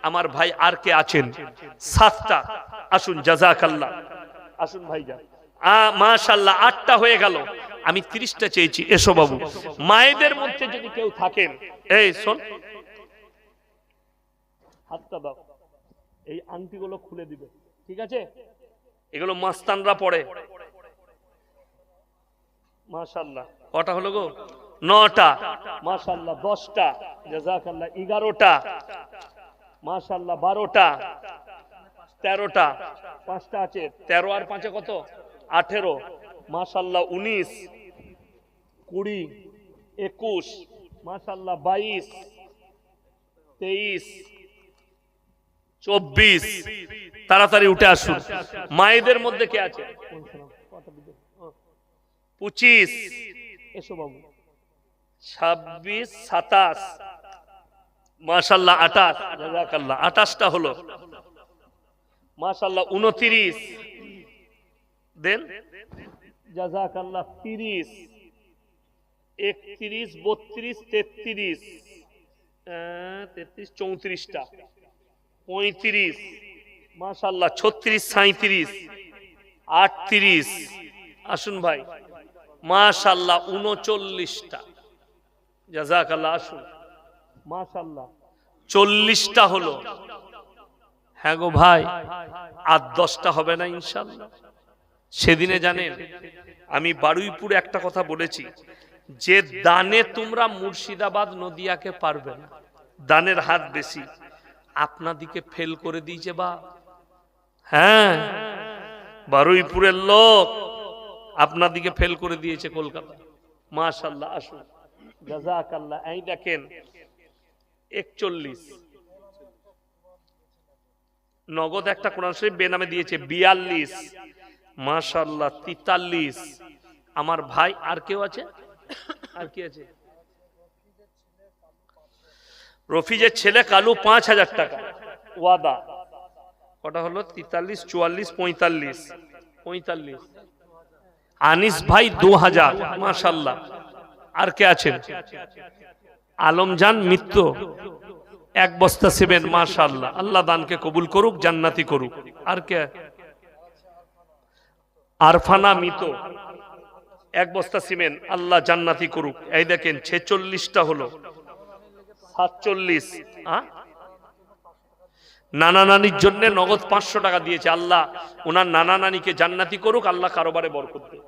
আমার ভাই আর কে আছেন? 7টা, আসুন, জাযাকাল্লাহ। আসুন ভাইজান, মাশাআল্লাহ। 8টা হয়ে গেল। আমি 30টা চেয়েছি, এসো বাবু। মায়েদের মধ্যে যদি কেউ থাকেন, এই শোন, হাতটা দাও, এই আংটিগুলো খুলে দিবে, ঠিক আছে? এগুলো মাস্তানরা পড়ে। মাশাআল্লাহ। কটা হলো গো? 9টা। মাশাআল্লাহ। 10টা, জাযাকাল্লাহ। 11টা, মাশাআল্লাহ। 12টা, 13টা, 5টা আছে। 13 আর 5 কত? 18, মাশাআল্লাহ। 19, 20, 21, মাশাআল্লাহ। 22, 23, 24। তাড়াতাড়ি উঠে আসুন। মায়েদের মধ্যে কে আছে? 25, এসো বাবু। 26, 27, মাশাআল্লাহ। 28, জাযাকাল্লাহ। 28টা হলো, মাশাআল্লাহ। 29 দেন, জাযাকাল্লাহ 30, 31, 32, 33, 34টা, 35, মাশাআল্লাহ 36, 37, 38, আসুন ভাই মাশাআল্লাহ 39টা, জাযাকাল্লাহ আসুন মাশাআল্লাহ 40টা হলো। হ্যাঁ গো ভাই, আর 10টা হবে না ইনশাআল্লাহ। সেদিনে জানেন আমি বারুইপুরে একটা কথা বলেছি, যে দানে তোমরা মুর্শিদাবাদ নদিয়াকে পারবে না, দানের হাত বেশি, আপনাদিকে ফেল করে দিয়েছে বা। হ্যাঁ, বারুইপুরের লোক আপনাদিকে ফেল করে দিয়েছে কলকাতা। মাশাআল্লাহ আসুন জাযাকাল্লাহ। এই দেখেন 41, নগদ একটা কোরআন শরীফ বেনামে দিয়েছে 42, মাশাআল্লাহ 43। আমার ভাই আর কেউ আছে? আর কি আছে? রফিজের ছেলে কালু 5,000 টাকা ওয়াদা। কটা হলো? 43, 44, 45, 45। আনিস ভাই 2000, মাশাআল্লাহ। আর কে আছেন? আলমজান মিত্র 1 বস্তা সিমেন্ট, মাশাআল্লাহ। আল্লাহ দানকে কবুল করুক, জান্নাতি করুক। আর কে? আরফানা মিতো 1 বস্তা সিমেন্ট, আল্লাহ জান্নাতি করুক। এই দেখেন 46টা হলো, 47। নানা নানির জন্য নগদ 500 টাকা দিয়েছে, আল্লাহ ওনার নানা নানিকে জান্নাতি করুক, আল্লাহ কারোবারে বরকত দেয়।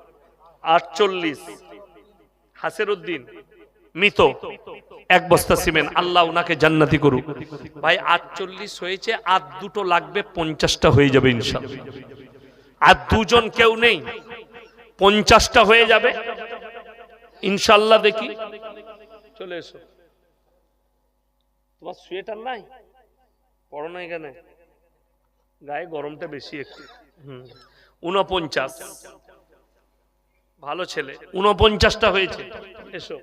48, হাসের উদ্দিন মিতো 1 বস্তা সিমেন্ট, আল্লাহ ওনাকে জান্নাতি করুক। ভাই 48 হয়েছে, আর 2টো লাগবে, 50টা হয়ে যাবে ইনশাআল্লাহ। আর 2জন কেউ নেই, 50টা হয়ে যাবে ইনশাআল্লাহ। দেখি চলে এসো। তোমার সোয়েটার নাই? পড়ো না এখানে, গায়ে গরমটা বেশি একটু। 49, ভালো ছেলে, 49টা হয়েছে। এসো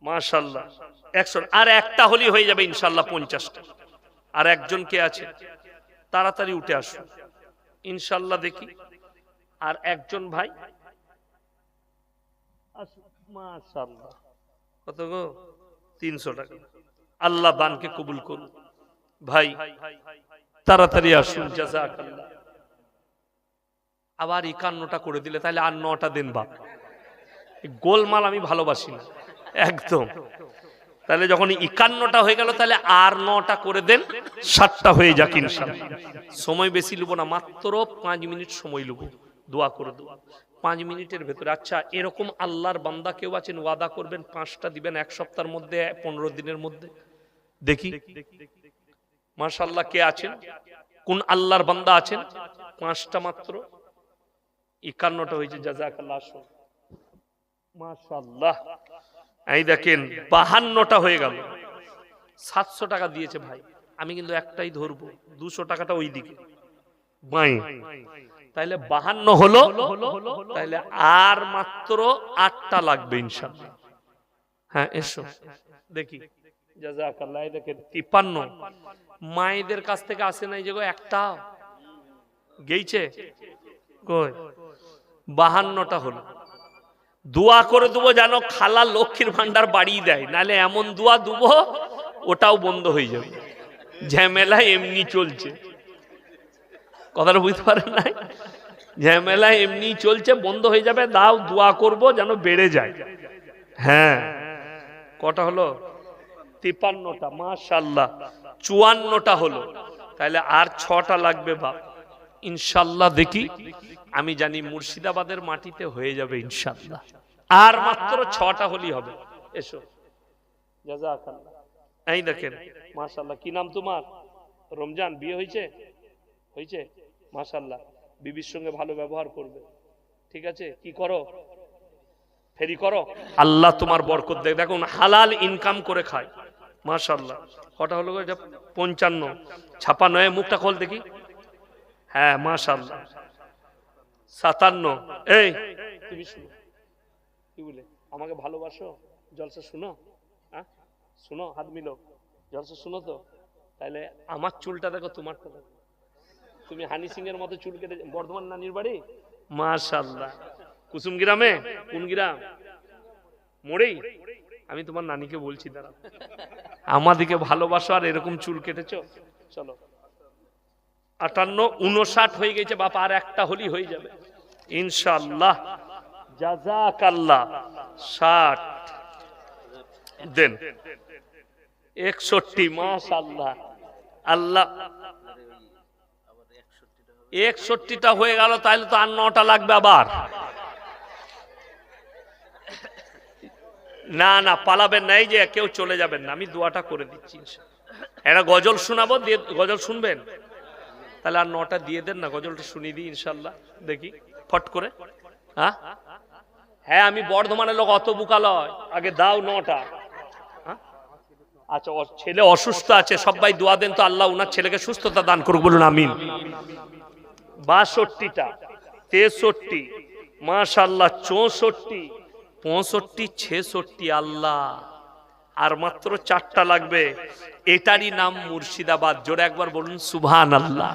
মাশাআল্লাহ 100। আর একটা হলি হয়ে যাবে ইনশাআল্লাহ 50টা। আর একজন কে আছে? তাড়াতাড়ি উঠে আসুন ইনশাআল্লাহ। দেখি আর একজন ভাই মাশাআল্লাহ। কত গো? 300 টাকা। আল্লাহ দানকে কবুল করুন। ভাই তাড়াতাড়ি আসুন, জাযাকাল্লাহ। আবার 51টা করে দিলে তাহলে আর 9টা দেন বাপ। গোলমাল আমি ভালোবাসি না একদম। তাহলে যখন 51টা হয়ে গেল, তাহলে আর 9টা করে দেন, 60টা হয়ে যাক ইনশাআল্লাহ। সময় বেশি লুবো না, মাত্র 5 মিনিট সময় লুবো, দোয়া করে দেবো 5 মিনিটের ভেতরে। আচ্ছা, এরকম আল্লাহর বান্দা কেউ আছেন ওয়াদা করবেন 5টা দিবেন 1 সপ্তাহের মধ্যে, 15 দিনের মধ্যে? দেখি মাশাআল্লাহ কে আছেন? কোন আল্লাহর বান্দা আছেন? 5টা মাত্র, 51টা হয়েছে। জাযাকাল্লাহ আসুন মাশাআল্লাহ। এই দেখেন 52টা হয়ে গেল, 700 টাকা দিয়েছে ভাই। আমি কিন্তু একটাই ধরবো, 200 টাকাটা ওই দিকে বাই। তাইলে 52 হলো, তাইলে আর মাত্র 8টা লাগবে ইনশাআল্লাহ। হ্যাঁ এসো দেখি। জাযাকাল্লাহ। এই দেখেন 53। মায়েদের কাছ থেকে আসে নাই যে গো, একটা গেইছে কই? 52টা হলো। দোয়া করে দেবো যেন খালা লক্ষ্মীর ভান্ডার বাড়িয়ে দেয়, নাহলে এমন দোয়া দেবো ওটাও বন্ধ হয়ে যাবে। ঝামেলা এমনি চলছে, কথাটা বুঝতে পারেন নাই? ঝামেলা এমনি চলছে, বন্ধ হয়ে যাবে। দাও দোয়া করব যেন বেড়ে যায়। হ্যাঁ কটা হলো? 53টা মাশাআল্লাহ। 54টা হলো, তাহলে আর 6টা লাগবে বাপ ইনশাআল্লাহ। দেখি, আমি জানি মুর্শিদাবাদের মাটিতে হয়ে যাবে ইনশাআল্লাহ। আর মাত্র 6টা হলি হবে। এসো জাযাকাল্লাহ। এই দেখেন মাশাআল্লাহ। কি নাম তোমার? রমজান। বিয়ে হয়েছে? হয়েছে মাশাআল্লাহ। বিবির সঙ্গে ভালো ব্যবহার করবে, ঠিক আছে? কি করো? ফেরি করো, আল্লাহ তোমার বরকত দেয়। দেখুন হালাল ইনকাম করে খায় মাশাআল্লাহ। কটা হলো এটা? 55, 56। মুখটা খোল দেখি। হ্যাঁ মাশাআল্লাহ। 57। এই তুমি শুনো, কি বলে আমাকে ভালোবাসো? জলসা শুনো, হ্যাঁ শুনো, হাত মিলো, জলসা শুনো তো। তাহলে আমার চুলটা দেখো, তোমারটা দেখো। তুমি হানি সিং এর মতো চুল কেটে, বর্ধমান নানির বাড়ি, মাশাআল্লাহ। কুসুম গ্রামে? কোন গ্রাম? মোড়েই? আমি তোমার নানিকে বলছি, দাঁড়া। আমাদিকে ভালোবাসো আর এরকম চুল কেটেছো। চলো 58 59 হয়ে গেছে বাবা, আর একটা হলি হয়ে যাবে ইনশাআল্লাহ। জাযাকাল্লাহ। 60 দেন। 61 মাশাআল্লাহ। আল্লাহ 61টা হয়ে গেল, তাহলে তো আর 9টা লাগবে আবার। না না পালাবেন না, এই যে কেউ চলে যাবেন না, আমি দোয়াটা করে দিচ্ছি। একটা গজল শোনাবো, গজল শুনবেন? তাহলে আর 9টা দিয়ে দেন না, গজলটা শুনিয়ে দিই ইনশাল্লাহ। দেখি ফট করে। হ্যাঁ হ্যাঁ, আমি বর্ধমানের লোক, অত বুকা লয়, আগে দাও 9টা। আচ্ছা, ছেলে অসুস্থ আছে, সবাই দোয়া দেন তো আল্লাহ উনার ছেলেকে সুস্থতা দান করুক, বলুন আমিন। 62টা, 63 মাশাআল্লাহ, 64 65 66 আল্লাহ, আর মাত্র 4টা লাগবে। এটারই নাম মুর্শিদাবাদ। জোরে একবার বলুন সুবহানাল্লাহ।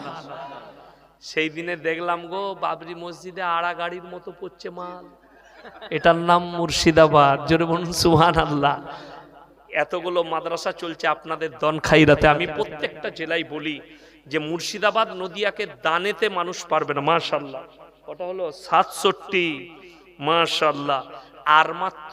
সেই দিনে দেখলাম গো বাবরি মসজিদে আড়া গাড়ির মতো পড়ছে মাল, এটার নাম মুর্শিদাবাদ। জোরে বলুন সুবহানাল্লাহ। এতগুলো মাদ্রাসা চলছে আপনাদের দনখাইরাতে। আমি প্রত্যেকটা জেলায় বলি যে মুর্শিদাবাদ নদিয়াকে দানেতে মানুষ পারবে না। মাশাআল্লাহ। কটা হলো? 67 মাশাআল্লাহ। আর মাত্র